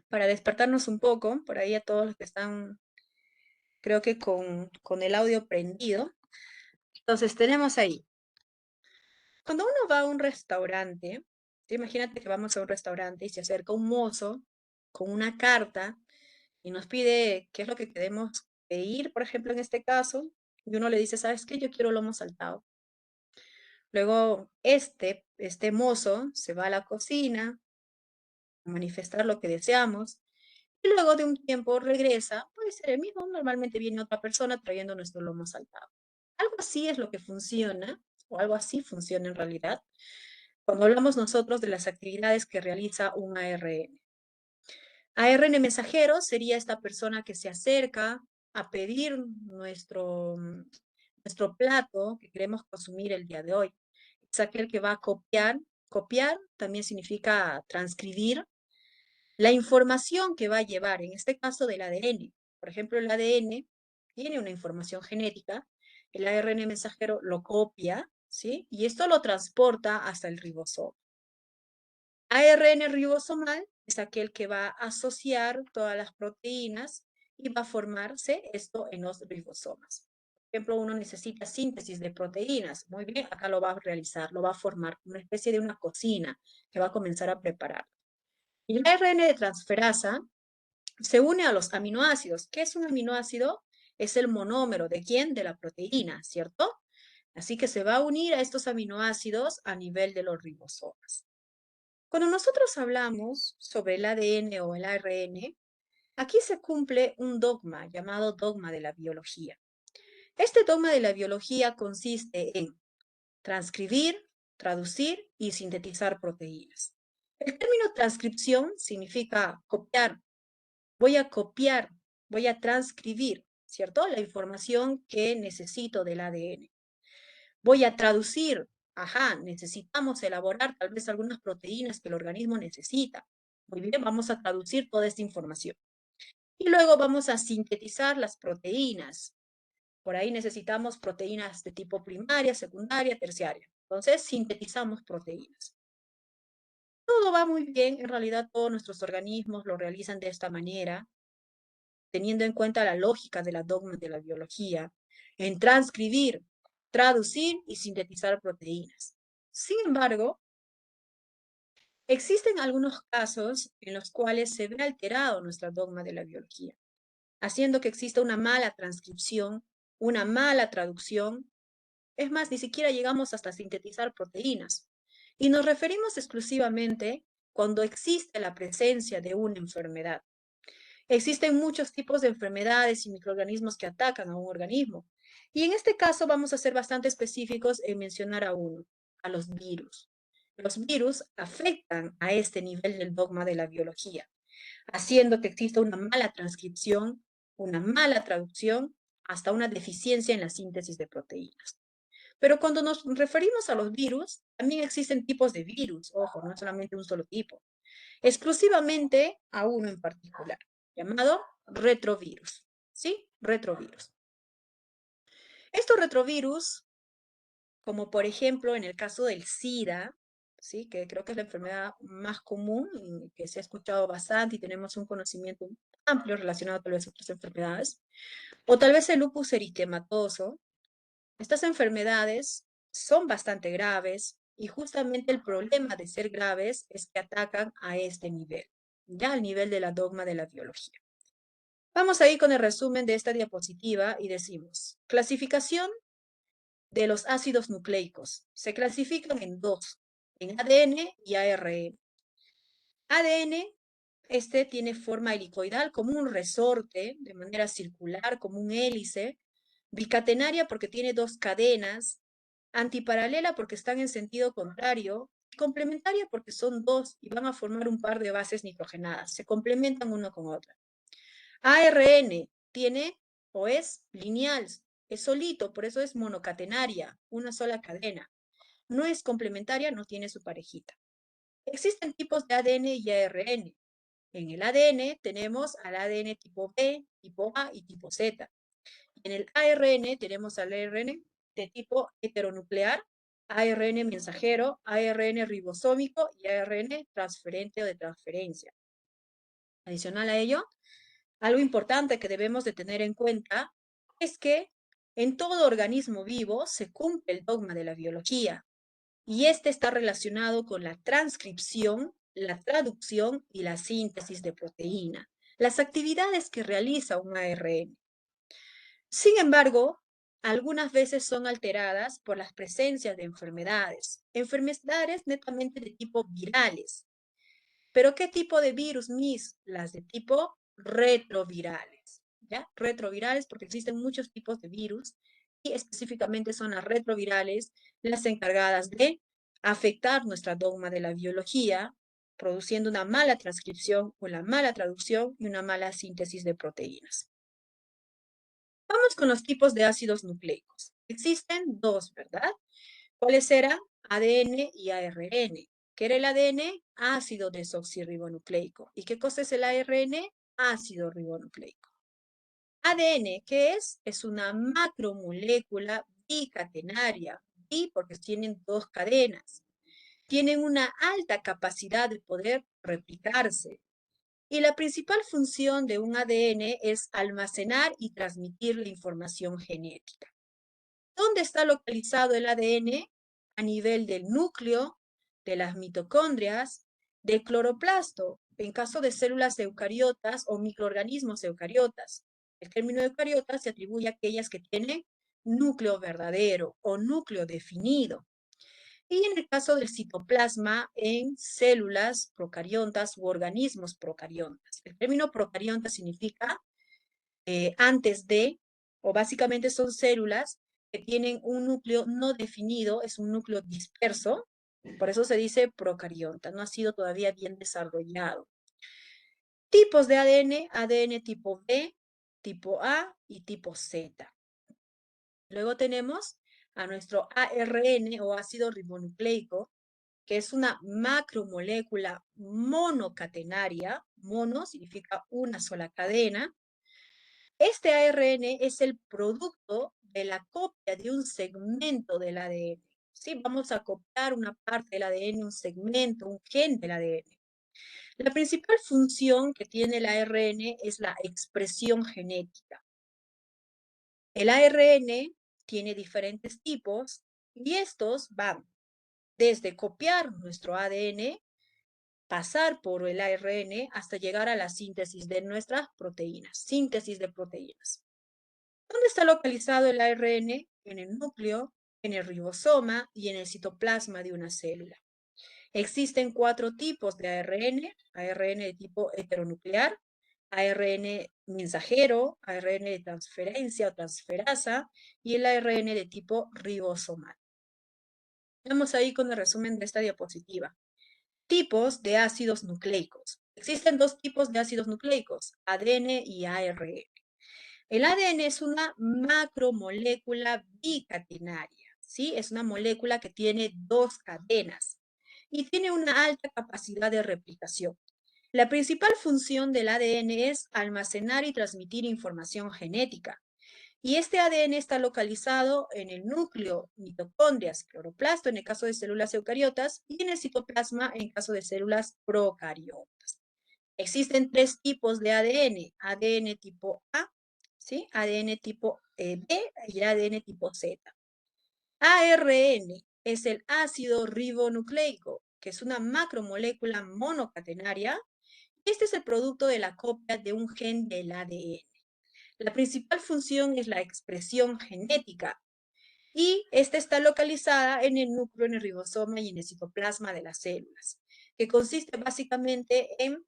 para despertarnos un poco, por ahí a todos los que están, creo que con el audio prendido. Entonces, tenemos ahí, cuando uno va a un restaurante, imagínate que vamos a un restaurante y se acerca un mozo con una carta y nos pide qué es lo que queremos pedir, por ejemplo, en este caso, y uno le dice, ¿sabes qué? Yo quiero lomo saltado. Luego, este mozo se va a la cocina a manifestar lo que deseamos, y luego de un tiempo regresa, puede ser el mismo, normalmente viene otra persona trayendo nuestro lomo saltado. Algo así es lo que funciona, o algo así funciona en realidad, cuando hablamos nosotros de las actividades que realiza un ARN. ARN mensajero sería esta persona que se acerca a pedir nuestro plato que queremos consumir el día de hoy. Es aquel que va a copiar. Copiar también significa transcribir la información que va a llevar, en este caso del ADN. Por ejemplo, el ADN tiene una información genética, el ARN mensajero lo copia, ¿sí? Y esto lo transporta hasta el ribosoma. ARN ribosomal es aquel que va a asociar todas las proteínas y va a formarse esto en los ribosomas. Por ejemplo, uno necesita síntesis de proteínas. Muy bien, acá lo va a realizar, lo va a formar, una especie de una cocina que va a comenzar a preparar. Y el ARN de transferasa se une a los aminoácidos. ¿Qué es un aminoácido? Es el monómero. ¿De quién? De la proteína, ¿cierto? Así que se va a unir a estos aminoácidos a nivel de los ribosomas. Cuando nosotros hablamos sobre el ADN o el ARN, aquí se cumple un dogma llamado dogma de la biología. Este dogma de la biología consiste en transcribir, traducir y sintetizar proteínas. El término transcripción significa copiar. Voy a copiar, voy a transcribir, ¿cierto? La información que necesito del ADN. Voy a traducir, ajá, necesitamos elaborar tal vez algunas proteínas que el organismo necesita. Muy bien, vamos a traducir toda esta información. Y luego vamos a sintetizar las proteínas. Por ahí necesitamos proteínas de tipo primaria, secundaria, terciaria. Entonces, sintetizamos proteínas. Todo va muy bien, en realidad todos nuestros organismos lo realizan de esta manera, teniendo en cuenta la lógica de la dogma de la biología, en transcribir, traducir y sintetizar proteínas. Sin embargo, existen algunos casos en los cuales se ve alterado nuestro dogma de la biología, haciendo que exista una mala transcripción, una mala traducción. Es más, ni siquiera llegamos hasta sintetizar proteínas. Y nos referimos exclusivamente cuando existe la presencia de una enfermedad. Existen muchos tipos de enfermedades y microorganismos que atacan a un organismo. Y en este caso vamos a ser bastante específicos en mencionar a uno, a los virus. Los virus afectan a este nivel del dogma de la biología, haciendo que exista una mala transcripción, una mala traducción hasta una deficiencia en la síntesis de proteínas. Pero cuando nos referimos a los virus, también existen tipos de virus, ojo, no es solamente un solo tipo, exclusivamente a uno en particular, llamado retrovirus, ¿sí? Retrovirus. Estos retrovirus, como por ejemplo en el caso del SIDA, ¿sí? Que creo que es la enfermedad más común y que se ha escuchado bastante y tenemos un conocimiento amplio relacionado tal vez a otras enfermedades, o tal vez el lupus eritematoso. Estas enfermedades son bastante graves y justamente el problema de ser graves es que atacan a este nivel, ya al nivel de la dogma de la biología. Vamos a ir con el resumen de esta diapositiva y decimos, clasificación de los ácidos nucleicos. Se clasifican en dos, en ADN y ARN. ADN, este tiene forma helicoidal como un resorte, de manera circular, como un hélice, bicatenaria porque tiene dos cadenas, antiparalela porque están en sentido contrario, y complementaria porque son dos y van a formar un par de bases nitrogenadas, se complementan uno con otra. ARN tiene o es lineal, es solito, por eso es monocatenaria, una sola cadena. No es complementaria, no tiene su parejita. Existen tipos de ADN y ARN. En el ADN tenemos al ADN tipo B, tipo A y tipo Z. En el ARN tenemos al ARN de tipo heteronuclear, ARN mensajero, ARN ribosómico y ARN transferente o de transferencia. Adicional a ello, algo importante que debemos de tener en cuenta es que en todo organismo vivo se cumple el dogma de la biología y este está relacionado con la transcripción, la traducción y la síntesis de proteína, las actividades que realiza un ARN. Sin embargo, algunas veces son alteradas por las presencias de enfermedades netamente de tipo virales. ¿Pero qué tipo de virus, Miss? Las de tipo retrovirales, ¿ya? Retrovirales porque existen muchos tipos de virus y específicamente son las retrovirales las encargadas de afectar nuestra dogma de la biología, produciendo una mala transcripción, una mala traducción y una mala síntesis de proteínas. Vamos con los tipos de ácidos nucleicos. Existen dos, ¿verdad? ¿Cuáles eran? ADN y ARN. ¿Qué era el ADN? Ácido desoxirribonucleico. ¿Y qué cosa es el ARN? Ácido ribonucleico. ADN, ¿qué es? Es una macromolécula bicatenaria. Bi porque tienen dos cadenas. Tienen una alta capacidad de poder replicarse. Y la principal función de un ADN es almacenar y transmitir la información genética. ¿Dónde está localizado el ADN? A nivel del núcleo, de las mitocondrias, del cloroplasto, en caso de células eucariotas o microorganismos eucariotas. El término eucariota se atribuye a aquellas que tienen núcleo verdadero o núcleo definido. Y en el caso del citoplasma, en células procariontas u organismos procariontas. El término procarionta significa antes de, o básicamente son células que tienen un núcleo no definido, es un núcleo disperso, por eso se dice procarionta, no ha sido todavía bien desarrollado. Tipos de ADN, ADN tipo B, tipo A y tipo Z. Luego tenemos a nuestro ARN o ácido ribonucleico, que es una macromolécula monocatenaria. Mono significa una sola cadena. Este ARN es el producto de la copia de un segmento del ADN. ¿Sí? Vamos a copiar una parte del ADN, un segmento, un gen del ADN. La principal función que tiene el ARN es la expresión genética. El ARN tiene diferentes tipos y estos van desde copiar nuestro ADN, pasar por el ARN hasta llegar a la síntesis de nuestras proteínas, síntesis de proteínas. ¿Dónde está localizado el ARN? En el núcleo, en el ribosoma y en el citoplasma de una célula. Existen 4 tipos de ARN, ARN de tipo heteronuclear, ARN mensajero, ARN de transferencia o transferasa y el ARN de tipo ribosomal. Vamos ahí con el resumen de esta diapositiva. Tipos de ácidos nucleicos. Existen 2 tipos de ácidos nucleicos, ADN y ARN. El ADN es una macromolécula bicatenaria, ¿sí? Es una molécula que tiene dos cadenas y tiene una alta capacidad de replicación. La principal función del ADN es almacenar y transmitir información genética. Y este ADN está localizado en el núcleo, mitocondrias, cloroplasto en el caso de células eucariotas y en el citoplasma en caso de células procariotas. Existen tres tipos de ADN, ADN tipo A, ¿sí? ADN tipo B y ADN tipo Z. ARN es el ácido ribonucleico, que es una macromolécula monocatenaria. Este es el producto de la copia de un gen del ADN. La principal función es la expresión genética y esta está localizada en el núcleo, en el ribosoma y en el citoplasma de las células, que consiste básicamente en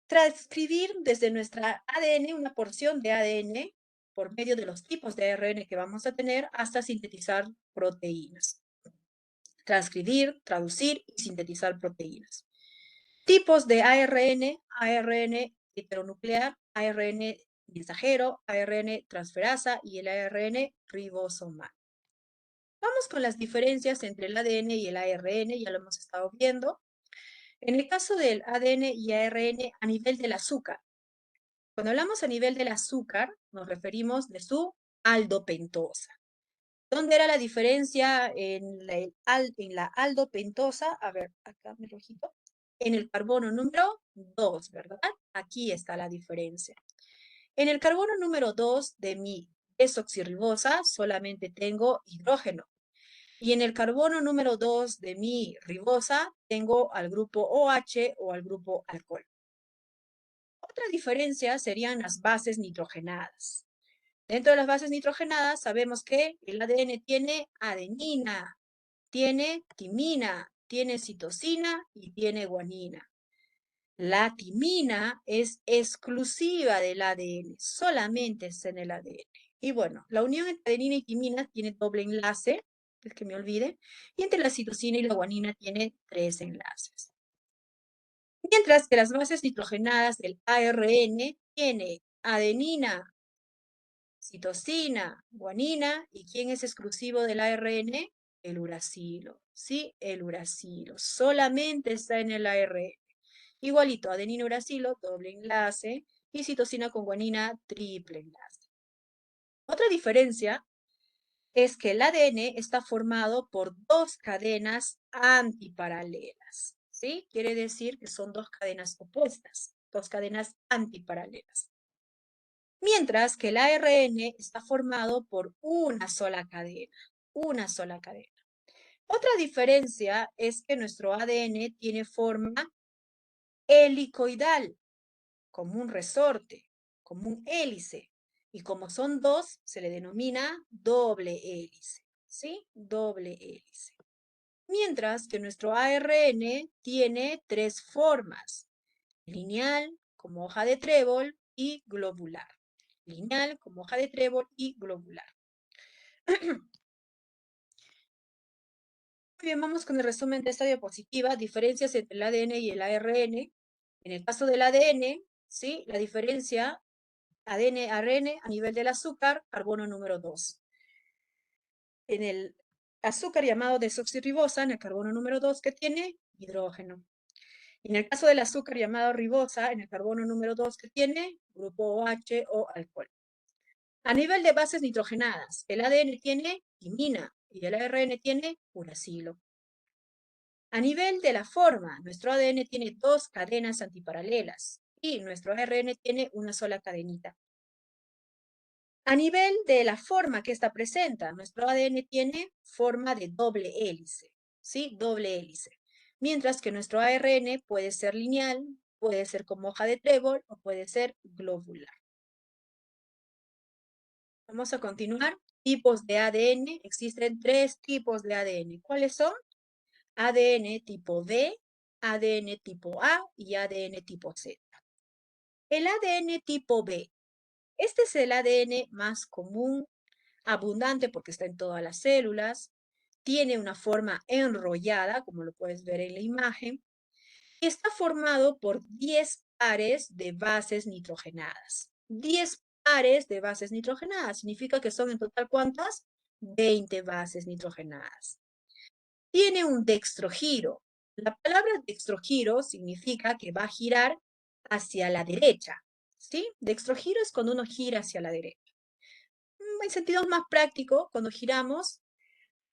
transcribir desde nuestra ADN una porción de ADN por medio de los tipos de ARN que vamos a tener hasta sintetizar proteínas. Transcribir, traducir y sintetizar proteínas. Tipos de ARN, ARN heteronuclear, ARN mensajero, ARN transferasa y el ARN ribosomal. Vamos con las diferencias entre el ADN y el ARN, ya lo hemos estado viendo. En el caso del ADN y ARN a nivel del azúcar, cuando hablamos a nivel del azúcar, nos referimos de su aldopentosa. ¿Dónde era la diferencia en la aldopentosa? A ver, acá me rojito. En el carbono número 2, ¿verdad? Aquí está la diferencia. En el carbono número 2 de mi desoxirribosa solamente tengo hidrógeno. Y en el carbono número 2 de mi ribosa tengo al grupo OH o al grupo alcohol. Otra diferencia serían las bases nitrogenadas. Dentro de las bases nitrogenadas sabemos que el ADN tiene adenina, tiene timina, tiene citosina y tiene guanina. La timina es exclusiva del ADN, solamente está en el ADN. Y bueno, la unión entre adenina y timina tiene doble enlace, es que me olvide, y entre la citosina y la guanina tiene 3 enlaces. Mientras que las bases nitrogenadas del ARN tiene adenina, citosina, guanina, ¿y quién es exclusivo del ARN? El uracilo, ¿sí? El uracilo, solamente está en el ARN. Igualito, adenina, uracilo, doble enlace, y citosina con guanina, triple enlace. Otra diferencia es que el ADN está formado por dos cadenas antiparalelas, ¿sí? Quiere decir que son dos cadenas opuestas, dos cadenas antiparalelas. Mientras que el ARN está formado por una sola cadena, una sola cadena. Otra diferencia es que nuestro ADN tiene forma helicoidal, como un resorte, como un hélice. Y como son dos, se le denomina doble hélice, ¿sí? Doble hélice. Mientras que nuestro ARN tiene tres formas: lineal, como hoja de trébol, y globular. Lineal, como hoja de trébol, y globular. Muy bien, vamos con el resumen de esta diapositiva. Diferencias entre el ADN y el ARN. En el caso del ADN, ¿sí? La diferencia ADN, ARN a nivel del azúcar, carbono número 2. En el azúcar llamado desoxirribosa, en el carbono número 2 que tiene hidrógeno. Y en el caso del azúcar llamado ribosa, en el carbono número 2 que tiene grupo OH o alcohol. A nivel de bases nitrogenadas, el ADN tiene timina y el ARN tiene uracilo. A nivel de la forma, nuestro ADN tiene dos cadenas antiparalelas y nuestro ARN tiene una sola cadenita. A nivel de la forma que esta presenta, nuestro ADN tiene forma de doble hélice, ¿sí? Doble hélice. Mientras que nuestro ARN puede ser lineal, puede ser como hoja de trébol o puede ser globular. Vamos a continuar. Tipos de ADN. Existen tres tipos de ADN. ¿Cuáles son? ADN tipo D, ADN tipo A y ADN tipo Z. El ADN tipo B. Este es el ADN más común, abundante porque está en todas las células. Tiene una forma enrollada, como lo puedes ver en la imagen. Y está formado por 10 pares de bases nitrogenadas. 10 pares de bases nitrogenadas. Significa que son en total, ¿cuántas? 20 bases nitrogenadas. Tiene un dextrogiro. La palabra dextrogiro significa que va a girar hacia la derecha, ¿sí? Dextrogiro es cuando uno gira hacia la derecha. En sentido más práctico, cuando giramos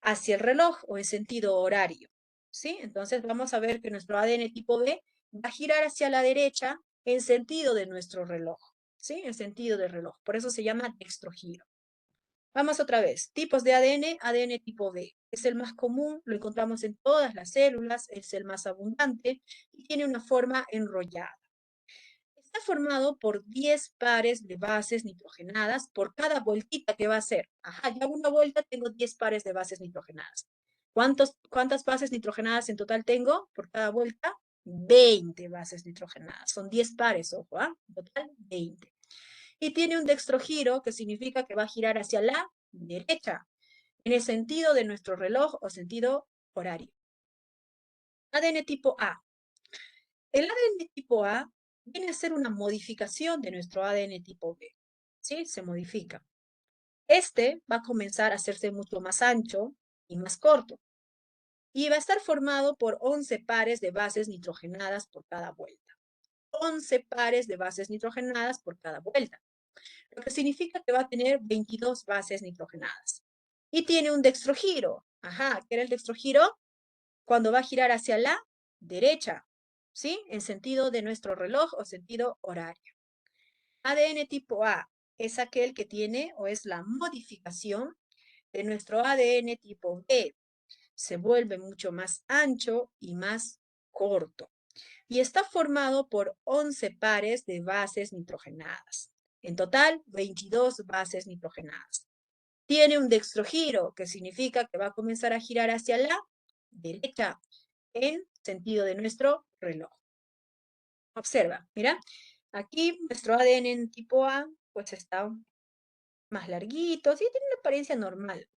hacia el reloj o en sentido horario, ¿sí? Entonces vamos a ver que nuestro ADN tipo B va a girar hacia la derecha en sentido de nuestro reloj, ¿sí? En sentido del reloj. Por eso se llama dextrogiro. Vamos otra vez. Tipos de ADN, ADN tipo B. Es el más común, lo encontramos en todas las células, es el más abundante y tiene una forma enrollada. Está formado por 10 pares de bases nitrogenadas por cada vueltita que va a hacer. Ajá, ya una vuelta tengo 10 pares de bases nitrogenadas. ¿Cuántas bases nitrogenadas en total tengo por cada vuelta? 20 bases nitrogenadas. Son 10 pares, ojo, ¿ah? En total, 20. Y tiene un dextrogiro que significa que va a girar hacia la derecha, en el sentido de nuestro reloj o sentido horario. ADN tipo A. El ADN tipo A viene a ser una modificación de nuestro ADN tipo B. ¿Sí? Se modifica. Este va a comenzar a hacerse mucho más ancho y más corto. Y va a estar formado por 11 pares de bases nitrogenadas por cada vuelta. 11 pares de bases nitrogenadas por cada vuelta. Lo que significa que va a tener 22 bases nitrogenadas. Y tiene un dextrogiro. Ajá, ¿qué era el dextrogiro? Cuando va a girar hacia la derecha, ¿sí? En sentido de nuestro reloj o sentido horario. ADN tipo A es aquel que tiene o es la modificación de nuestro ADN tipo B. Se vuelve mucho más ancho y más corto. Y está formado por 11 pares de bases nitrogenadas. En total, 22 bases nitrogenadas. Tiene un dextrogiro, que significa que va a comenzar a girar hacia la derecha, en sentido de nuestro reloj. Observa, mira, aquí nuestro ADN en tipo A, pues está más larguito, sí, tiene una apariencia normal.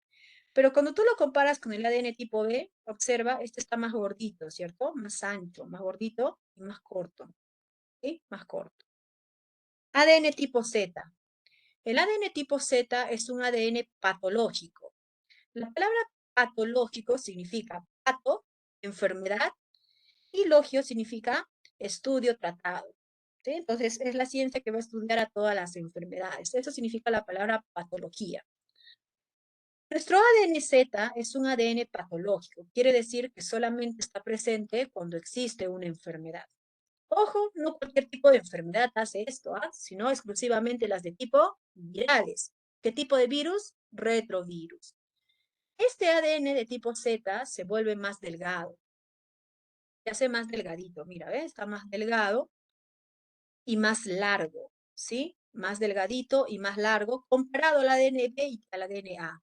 Pero cuando tú lo comparas con el ADN tipo B, observa, este está más gordito, ¿cierto? Más ancho, más gordito y más corto, ¿sí? Más corto. ADN tipo Z. El ADN tipo Z es un ADN patológico. La palabra patológico significa pato, enfermedad, y logio significa estudio, tratado. ¿Sí? Entonces, es la ciencia que va a estudiar a todas las enfermedades. Eso significa la palabra patología. Nuestro ADN Z es un ADN patológico. Quiere decir que solamente está presente cuando existe una enfermedad. Ojo, no cualquier tipo de enfermedad hace esto, sino exclusivamente las de tipo virales. ¿Qué tipo de virus? Retrovirus. Este ADN de tipo Z se vuelve más delgado. Se hace más delgadito. Mira, ¿ves? Está más delgado y más largo, ¿sí? Más delgadito y más largo comparado al ADN B y al ADN A.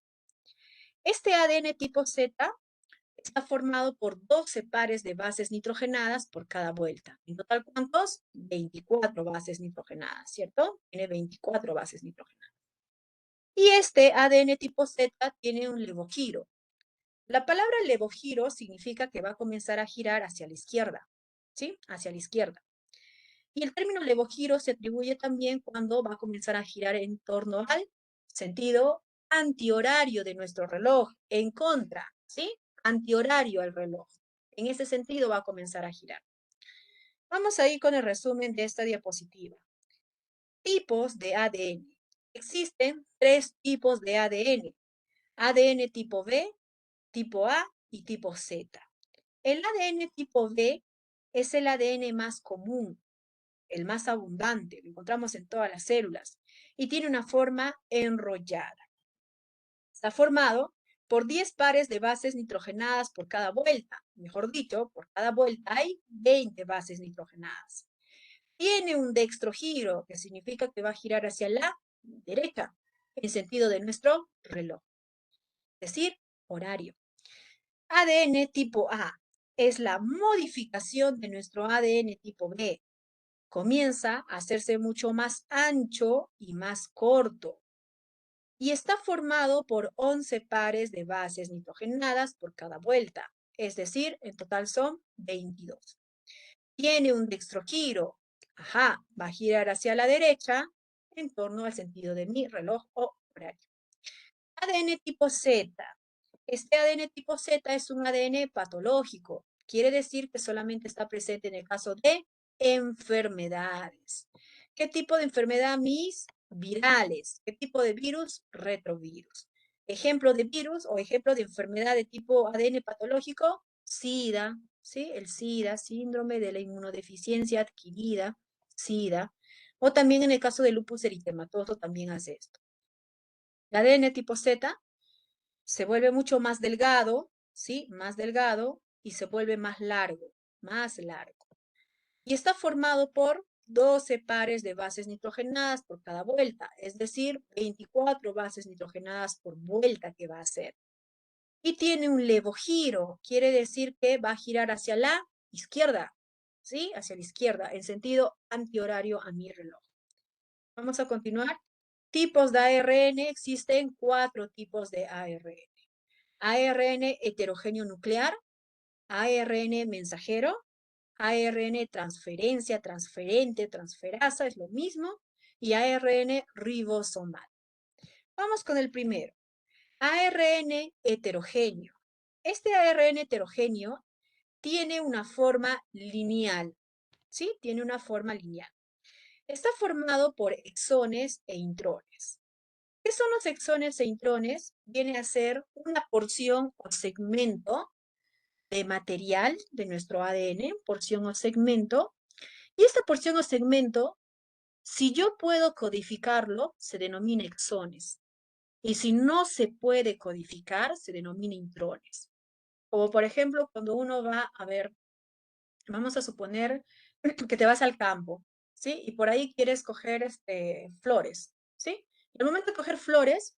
Este ADN tipo Z está formado por 12 pares de bases nitrogenadas por cada vuelta. En total, ¿cuántos? 24 bases nitrogenadas, ¿cierto? Tiene 24 bases nitrogenadas. Y este ADN tipo Z tiene un levogiro. La palabra levogiro significa que va a comenzar a girar hacia la izquierda, ¿sí? Hacia la izquierda. Y el término levogiro se atribuye también cuando va a comenzar a girar en torno al sentido antihorario de nuestro reloj, en contra, ¿sí? Antihorario al reloj. En ese sentido va a comenzar a girar. Vamos a ir con el resumen de esta diapositiva. Tipos de ADN. Existen 3 tipos de ADN. ADN tipo B, tipo A y tipo Z. El ADN tipo B es el ADN más común, el más abundante, lo encontramos en todas las células, y tiene una forma enrollada. Está formado por 10 pares de bases nitrogenadas por cada vuelta. Mejor dicho, por cada vuelta hay 20 bases nitrogenadas. Tiene un dextrogiro, que significa que va a girar hacia la derecha, en sentido de nuestro reloj, es decir, horario. ADN tipo A es la modificación de nuestro ADN tipo B. Comienza a hacerse mucho más ancho y más corto. Y está formado por 11 pares de bases nitrogenadas por cada vuelta. Es decir, en total son 22. Tiene un dextrogiro. Ajá, va a girar hacia la derecha en torno al sentido de mi reloj o horario. ADN tipo Z. Este ADN tipo Z es un ADN patológico. Quiere decir que solamente está presente en el caso de enfermedades. ¿Qué tipo de enfermedad, mis? Virales. ¿Qué tipo de virus? Retrovirus. Ejemplo de virus o ejemplo de enfermedad de tipo ADN patológico, SIDA, ¿sí? El SIDA, síndrome de la inmunodeficiencia adquirida, SIDA. O también en el caso de lupus eritematoso también hace esto. El ADN tipo Z se vuelve mucho más delgado, ¿sí? Más delgado y se vuelve más largo, más largo. Y está formado por 12 pares de bases nitrogenadas por cada vuelta, es decir, 24 bases nitrogenadas por vuelta que va a hacer. Y tiene un levogiro, quiere decir que va a girar hacia la izquierda, ¿sí? Hacia la izquierda, en sentido antihorario a mi reloj. Vamos a continuar. Tipos de ARN, existen 4 tipos de ARN. ARN heterogéneo nuclear, ARN mensajero, ARN transferencia, transferente, transferasa, es lo mismo, y ARN ribosomal. Vamos con el primero. ARN heterogéneo. Este ARN heterogéneo tiene una forma lineal, ¿sí? Tiene una forma lineal. Está formado por exones e intrones. ¿Qué son los exones e intrones? Viene a ser una porción o segmento de material de nuestro ADN, porción o segmento. Y esta porción o segmento, si yo puedo codificarlo, se denomina exones. Y si no se puede codificar, se denomina intrones. Como por ejemplo, cuando uno va a ver, vamos a suponer que te vas al campo, ¿sí? Y por ahí quieres coger flores, ¿sí? Y al momento de coger flores,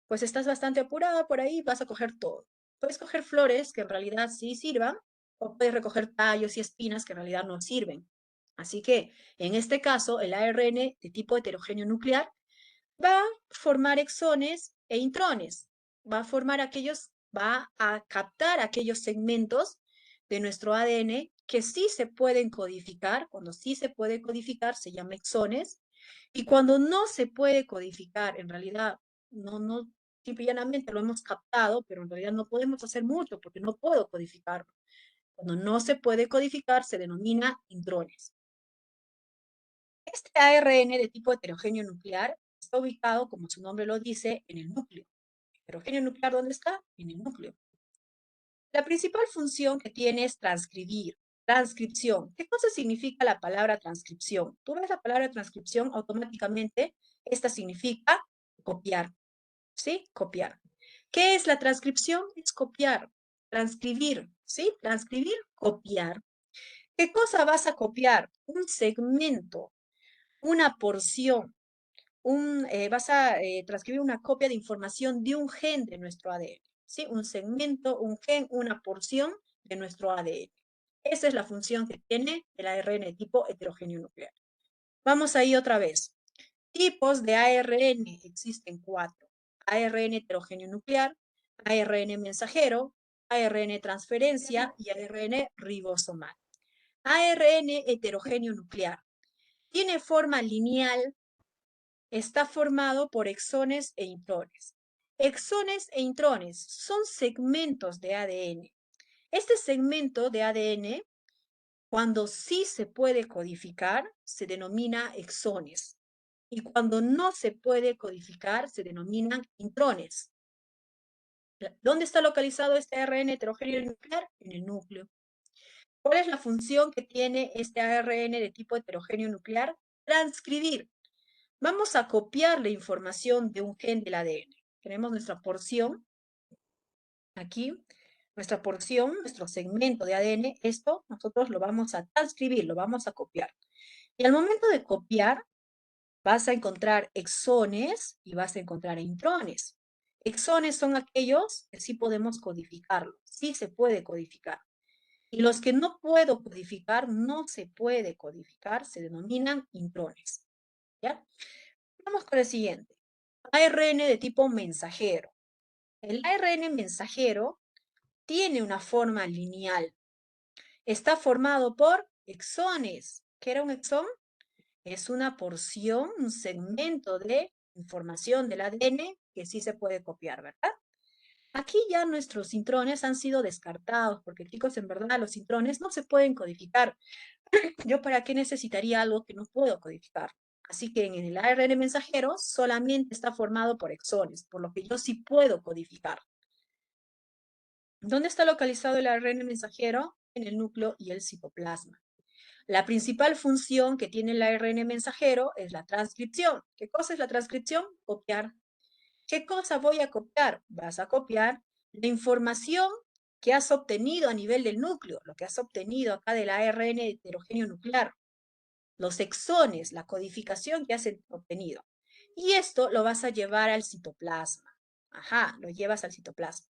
pues estás bastante apurada por ahí, vas a coger todo. Puedes coger flores que en realidad sí sirvan, o puedes recoger tallos y espinas que en realidad no sirven. Así que, en este caso, el ARN de tipo heterogéneo nuclear va a formar exones e intrones. Va a captar aquellos segmentos de nuestro ADN que sí se pueden codificar. Cuando sí se puede codificar, se llama exones. Y cuando no se puede codificar, en realidad, simplemente lo hemos captado, pero en realidad no podemos hacer mucho porque no puedo codificarlo. Cuando no se puede codificar, se denomina intrones. Este ARN de tipo heterogéneo nuclear está ubicado, como su nombre lo dice, en el núcleo. ¿Heterogéneo nuclear dónde está? En el núcleo. La principal función que tiene es transcribir. Transcripción. ¿Qué cosa significa la palabra transcripción? Tú ves la palabra transcripción, automáticamente esta significa copiar. ¿Sí? Copiar. ¿Qué es la transcripción? Es copiar. Transcribir. ¿Sí? Transcribir, copiar. ¿Qué cosa vas a copiar? Un segmento, una porción, vas a transcribir una copia de información de un gen de nuestro ADN, ¿sí? Un segmento, un gen, una porción de nuestro ADN. Esa es la función que tiene el ARN tipo heterogéneo nuclear. Vamos ahí otra vez. Tipos de ARN existen 4. ARN heterogéneo nuclear, ARN mensajero, ARN transferencia y ARN ribosomal. ARN heterogéneo nuclear tiene forma lineal. Está formado por exones e intrones. Exones e intrones son segmentos de ADN. Este segmento de ADN, cuando sí se puede codificar, se denomina exones. Y cuando no se puede codificar, se denominan intrones. ¿Dónde está localizado este ARN heterogéneo nuclear? En el núcleo. ¿Cuál es la función que tiene este ARN de tipo heterogéneo nuclear? Transcribir. Vamos a copiar la información de un gen del ADN. Tenemos nuestra porción aquí, nuestra porción, nuestro segmento de ADN. Esto nosotros lo vamos a transcribir, lo vamos a copiar. Y al momento de copiar, vas a encontrar exones y vas a encontrar intrones. Exones son aquellos que sí podemos codificarlo, sí se puede codificar. Y los que no puedo codificar, no se puede codificar, se denominan intrones. ¿Ya? Vamos con el siguiente. ARN de tipo mensajero. El ARN mensajero tiene una forma lineal. Está formado por exones. ¿Qué era un exón? Es una porción, un segmento de información del ADN que sí se puede copiar, ¿verdad? Aquí ya nuestros intrones han sido descartados, porque chicos, en verdad los intrones no se pueden codificar. ¿Yo para qué necesitaría algo que no puedo codificar? Así que en el ARN mensajero solamente está formado por exones, por lo que yo sí puedo codificar. ¿Dónde está localizado el ARN mensajero? En el núcleo y el citoplasma. La principal función que tiene el ARN mensajero es la transcripción. ¿Qué cosa es la transcripción? Copiar. ¿Qué cosa voy a copiar? Vas a copiar la información que has obtenido a nivel del núcleo, lo que has obtenido acá del ARN heterogéneo nuclear, los exones, la codificación que has obtenido. Y esto lo vas a llevar al citoplasma. Ajá, lo llevas al citoplasma.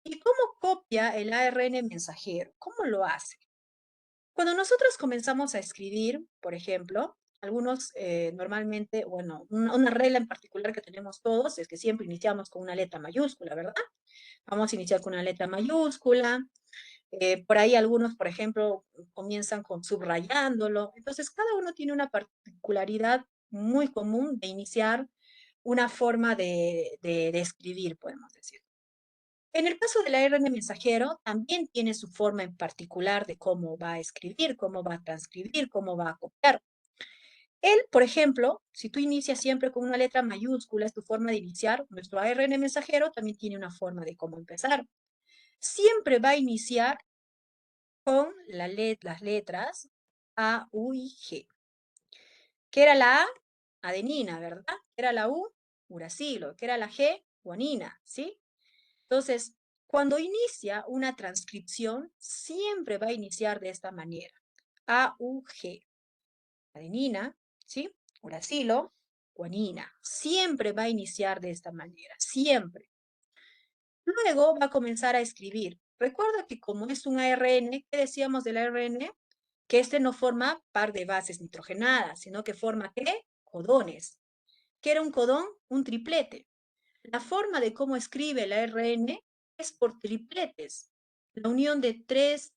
¿Y cómo copia el ARN mensajero? ¿Cómo lo hace? Cuando nosotros comenzamos a escribir, por ejemplo, algunos normalmente, bueno, una regla en particular que tenemos todos es que siempre iniciamos con una letra mayúscula, ¿verdad? Vamos a iniciar con una letra mayúscula. Por ahí algunos, por ejemplo, comienzan con subrayándolo. Entonces, cada uno tiene una particularidad muy común de iniciar una forma de escribir, podemos decir. En el caso del ARN mensajero, también tiene su forma en particular de cómo va a escribir, cómo va a transcribir, cómo va a copiar. Él, por ejemplo, si tú inicias siempre con una letra mayúscula, es tu forma de iniciar, nuestro ARN mensajero también tiene una forma de cómo empezar. Siempre va a iniciar con las letras A, U y G. ¿Qué era la A? Adenina, ¿verdad? ¿Qué era la U? Uracilo. ¿Qué era la G? Guanina, ¿sí? Entonces, cuando inicia una transcripción, siempre va a iniciar de esta manera. AUG, adenina, ¿sí? Uracilo, guanina. Siempre va a iniciar de esta manera, siempre. Luego va a comenzar a escribir. Recuerda que como es un ARN, ¿qué decíamos del ARN? Que este no forma par de bases nitrogenadas, sino que forma, ¿qué? Codones. ¿Qué era un codón? Un triplete. La forma de cómo escribe el ARN es por tripletes, la unión de tres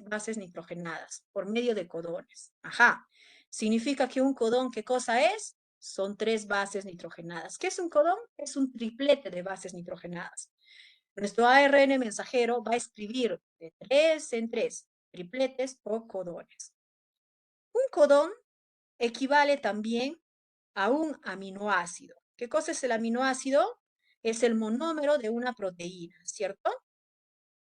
bases nitrogenadas por medio de codones. Ajá, significa que un codón, ¿qué cosa es? Son tres bases nitrogenadas. ¿Qué es un codón? Es un triplete de bases nitrogenadas. Nuestro ARN mensajero va a escribir de tres en tres, tripletes o codones. Un codón equivale también a un aminoácido. ¿Qué cosa es el aminoácido? Es el monómero de una proteína, ¿cierto?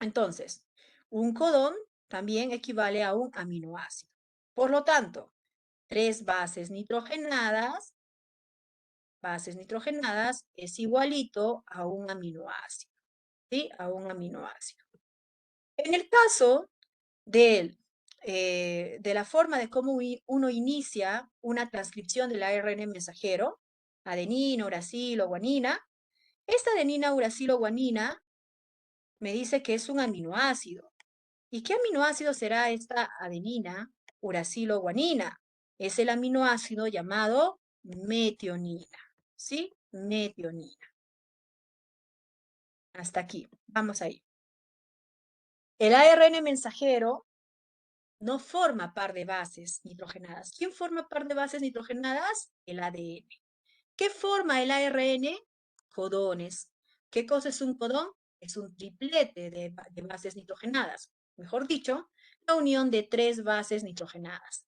Entonces, un codón también equivale a un aminoácido. Por lo tanto, tres bases nitrogenadas es igualito a un aminoácido, ¿sí? A un aminoácido. En el caso de la forma de cómo uno inicia una transcripción del ARN mensajero, adenina, uracilo, guanina, esta adenina, uracilo, guanina me dice que es un aminoácido. ¿Y qué aminoácido será esta adenina, uracilo, guanina? Es el aminoácido llamado metionina, ¿sí? Metionina. Hasta aquí, vamos ahí. El ARN mensajero no forma par de bases nitrogenadas. ¿Quién forma par de bases nitrogenadas? El ADN. ¿Qué forma el ARN? Codones. ¿Qué cosa es un codón? Es un triplete de bases nitrogenadas. Mejor dicho, la unión de tres bases nitrogenadas.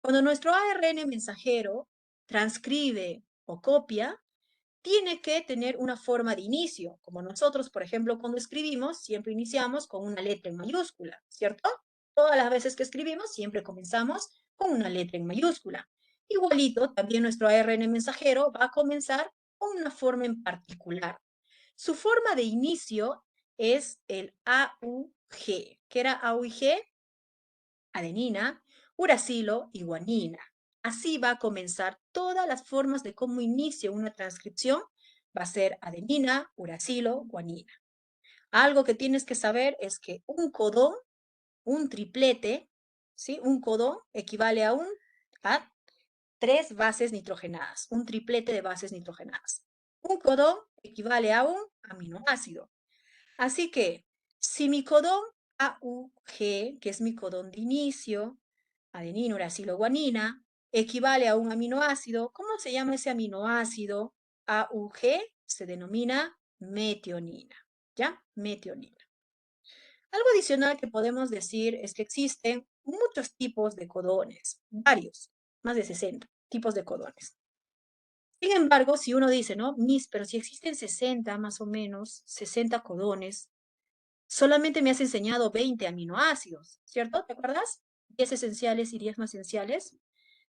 Cuando nuestro ARN mensajero transcribe o copia, tiene que tener una forma de inicio, como nosotros, por ejemplo, cuando escribimos, siempre iniciamos con una letra en mayúscula, ¿cierto? Todas las veces que escribimos, siempre comenzamos con una letra en mayúscula. Igualito, también nuestro ARN mensajero va a comenzar con una forma en particular. Su forma de inicio es el AUG. ¿Qué era AUG? Adenina, uracilo y guanina. Así va a comenzar todas las formas de cómo inicia una transcripción. Va a ser adenina, uracilo, guanina. Algo que tienes que saber es que un codón, un triplete, ¿sí? Un codón equivale a tres bases nitrogenadas, un triplete de bases nitrogenadas. Un codón equivale a un aminoácido. Así que, si mi codón AUG, que es mi codón de inicio, adenina, uracilo, guanina, equivale a un aminoácido. ¿Cómo se llama ese aminoácido? AUG se denomina metionina, ¿ya? Metionina. Algo adicional que podemos decir es que existen muchos tipos de codones, varios, más de 60 tipos de codones. Sin embargo, si uno dice, ¿no? Pero si existen 60 más o menos, 60 codones, solamente me has enseñado 20 aminoácidos, ¿cierto? ¿Te acuerdas? 10 esenciales y 10 más esenciales.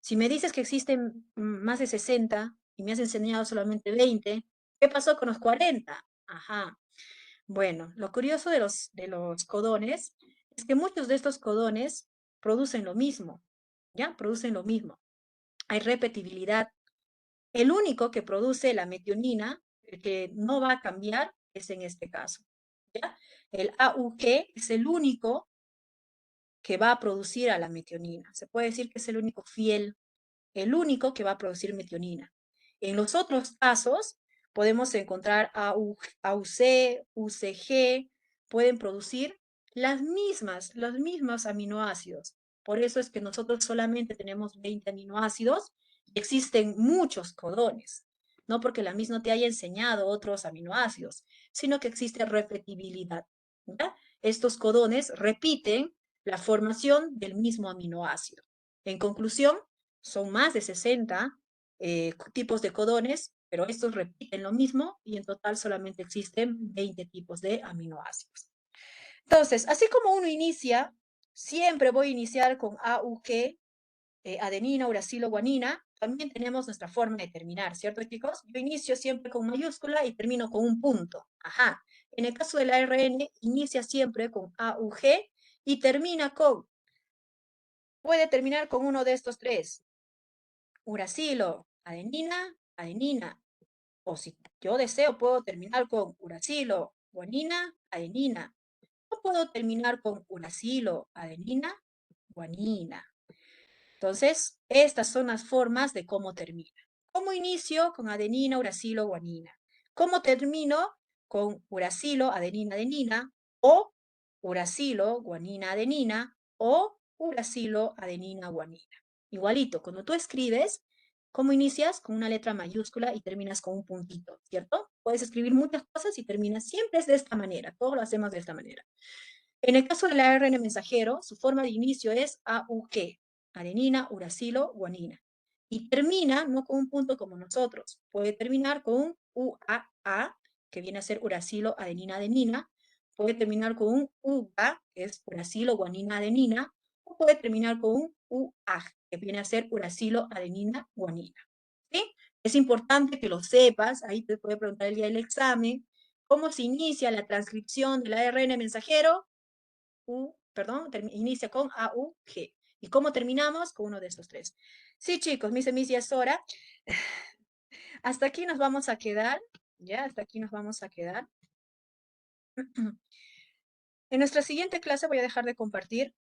Si me dices que existen más de 60 y me has enseñado solamente 20, ¿qué pasó con los 40? Ajá. Bueno, lo curioso de los codones es que muchos de estos codones producen lo mismo, ¿ya? Producen lo mismo. Hay repetibilidad. El único que produce la metionina, el que no va a cambiar, es en este caso, ¿ya? El AUG es el único que va a producir a la metionina. Se puede decir que es el único fiel, el único que va a producir metionina. En los otros casos, podemos encontrar AUC, UCG, pueden producir los mismos aminoácidos. Por eso es que nosotros solamente tenemos 20 aminoácidos y existen muchos codones. No porque la misma te haya enseñado otros aminoácidos, sino que existe repetibilidad. ¿Ya? Estos codones repiten la formación del mismo aminoácido. En conclusión, son más de 60 tipos de codones, pero estos repiten lo mismo y en total solamente existen 20 tipos de aminoácidos. Entonces, así como uno inicia, siempre voy a iniciar con AUG, adenina, uracilo, guanina, también tenemos nuestra forma de terminar, ¿cierto, chicos? Yo inicio siempre con mayúscula y termino con un punto. Ajá. En el caso del ARN, inicia siempre con AUG y termina con, puede terminar con uno de estos tres: uracilo, adenina, adenina. O si yo deseo, puedo terminar con uracilo, guanina, adenina. O puedo terminar con uracilo, adenina, guanina. Entonces, estas son las formas de cómo termina. ¿Cómo inicio? Con adenina, uracilo, guanina. ¿Cómo termino? Con uracilo, adenina, adenina. O uracilo, guanina, adenina. O uracilo, adenina, guanina. Igualito, cuando tú escribes, ¿cómo inicias? Con una letra mayúscula y terminas con un puntito, ¿cierto? Puedes escribir muchas cosas y terminas, siempre es de esta manera, todos lo hacemos de esta manera. En el caso del ARN mensajero, su forma de inicio es AUG, adenina, uracilo, guanina. Y termina no con un punto como nosotros, puede terminar con un UAA, que viene a ser uracilo, adenina, adenina. Puede terminar con un UGA, que es uracilo, guanina, adenina. O puede terminar con un UAG, que viene a ser uracilo, adenina, guanina. ¿Sí? Es importante que lo sepas, ahí te puede preguntar el día del examen, ¿cómo se inicia la transcripción del ARN mensajero? Inicia con AUG. ¿Y cómo terminamos? Con uno de estos tres. Sí, chicos, mis ya es hora. Hasta aquí nos vamos a quedar. Ya, hasta aquí nos vamos a quedar. En nuestra siguiente clase voy a dejar de compartir.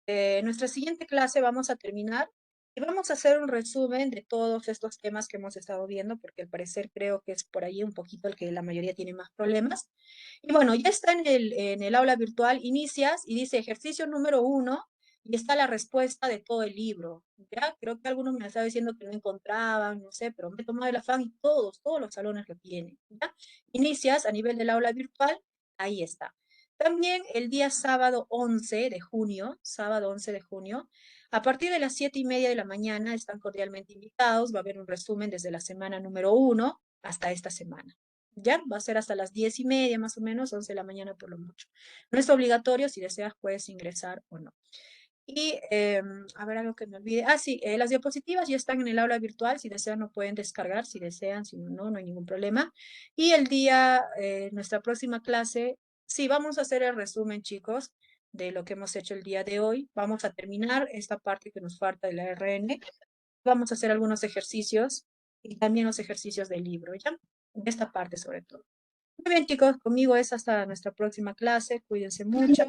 En nuestra siguiente clase vamos a terminar y vamos a hacer un resumen de todos estos temas que hemos estado viendo, porque al parecer creo que es por ahí un poquito el que la mayoría tiene más problemas. Y bueno, ya está en el aula virtual, inicias y dice ejercicio número 1 y está la respuesta de todo el libro. Ya, creo que algunos me estaban diciendo que no encontraban, no sé, pero me he tomado el afán y todos los salones lo tienen. ¿Ya? Inicias a nivel del aula virtual, ahí está. También el día sábado 11 de junio, a partir de las 7:30 de la mañana, están cordialmente invitados. Va a haber un resumen desde la semana número 1 hasta esta semana. Ya, va a ser hasta las 10:30 más o menos, 11 de la mañana por lo mucho. No es obligatorio, si deseas puedes ingresar o no. Y, a ver, algo que me olvide. Ah, sí, las diapositivas ya están en el aula virtual. Si desean, no pueden descargar. Si desean, si no, no hay ningún problema. Y el día, nuestra próxima clase, sí, vamos a hacer el resumen, chicos, de lo que hemos hecho el día de hoy. Vamos a terminar esta parte que nos falta del ARN. Vamos a hacer algunos ejercicios y también los ejercicios del libro, ¿ya? De esta parte sobre todo. Muy bien, chicos, conmigo es hasta nuestra próxima clase. Cuídense mucho.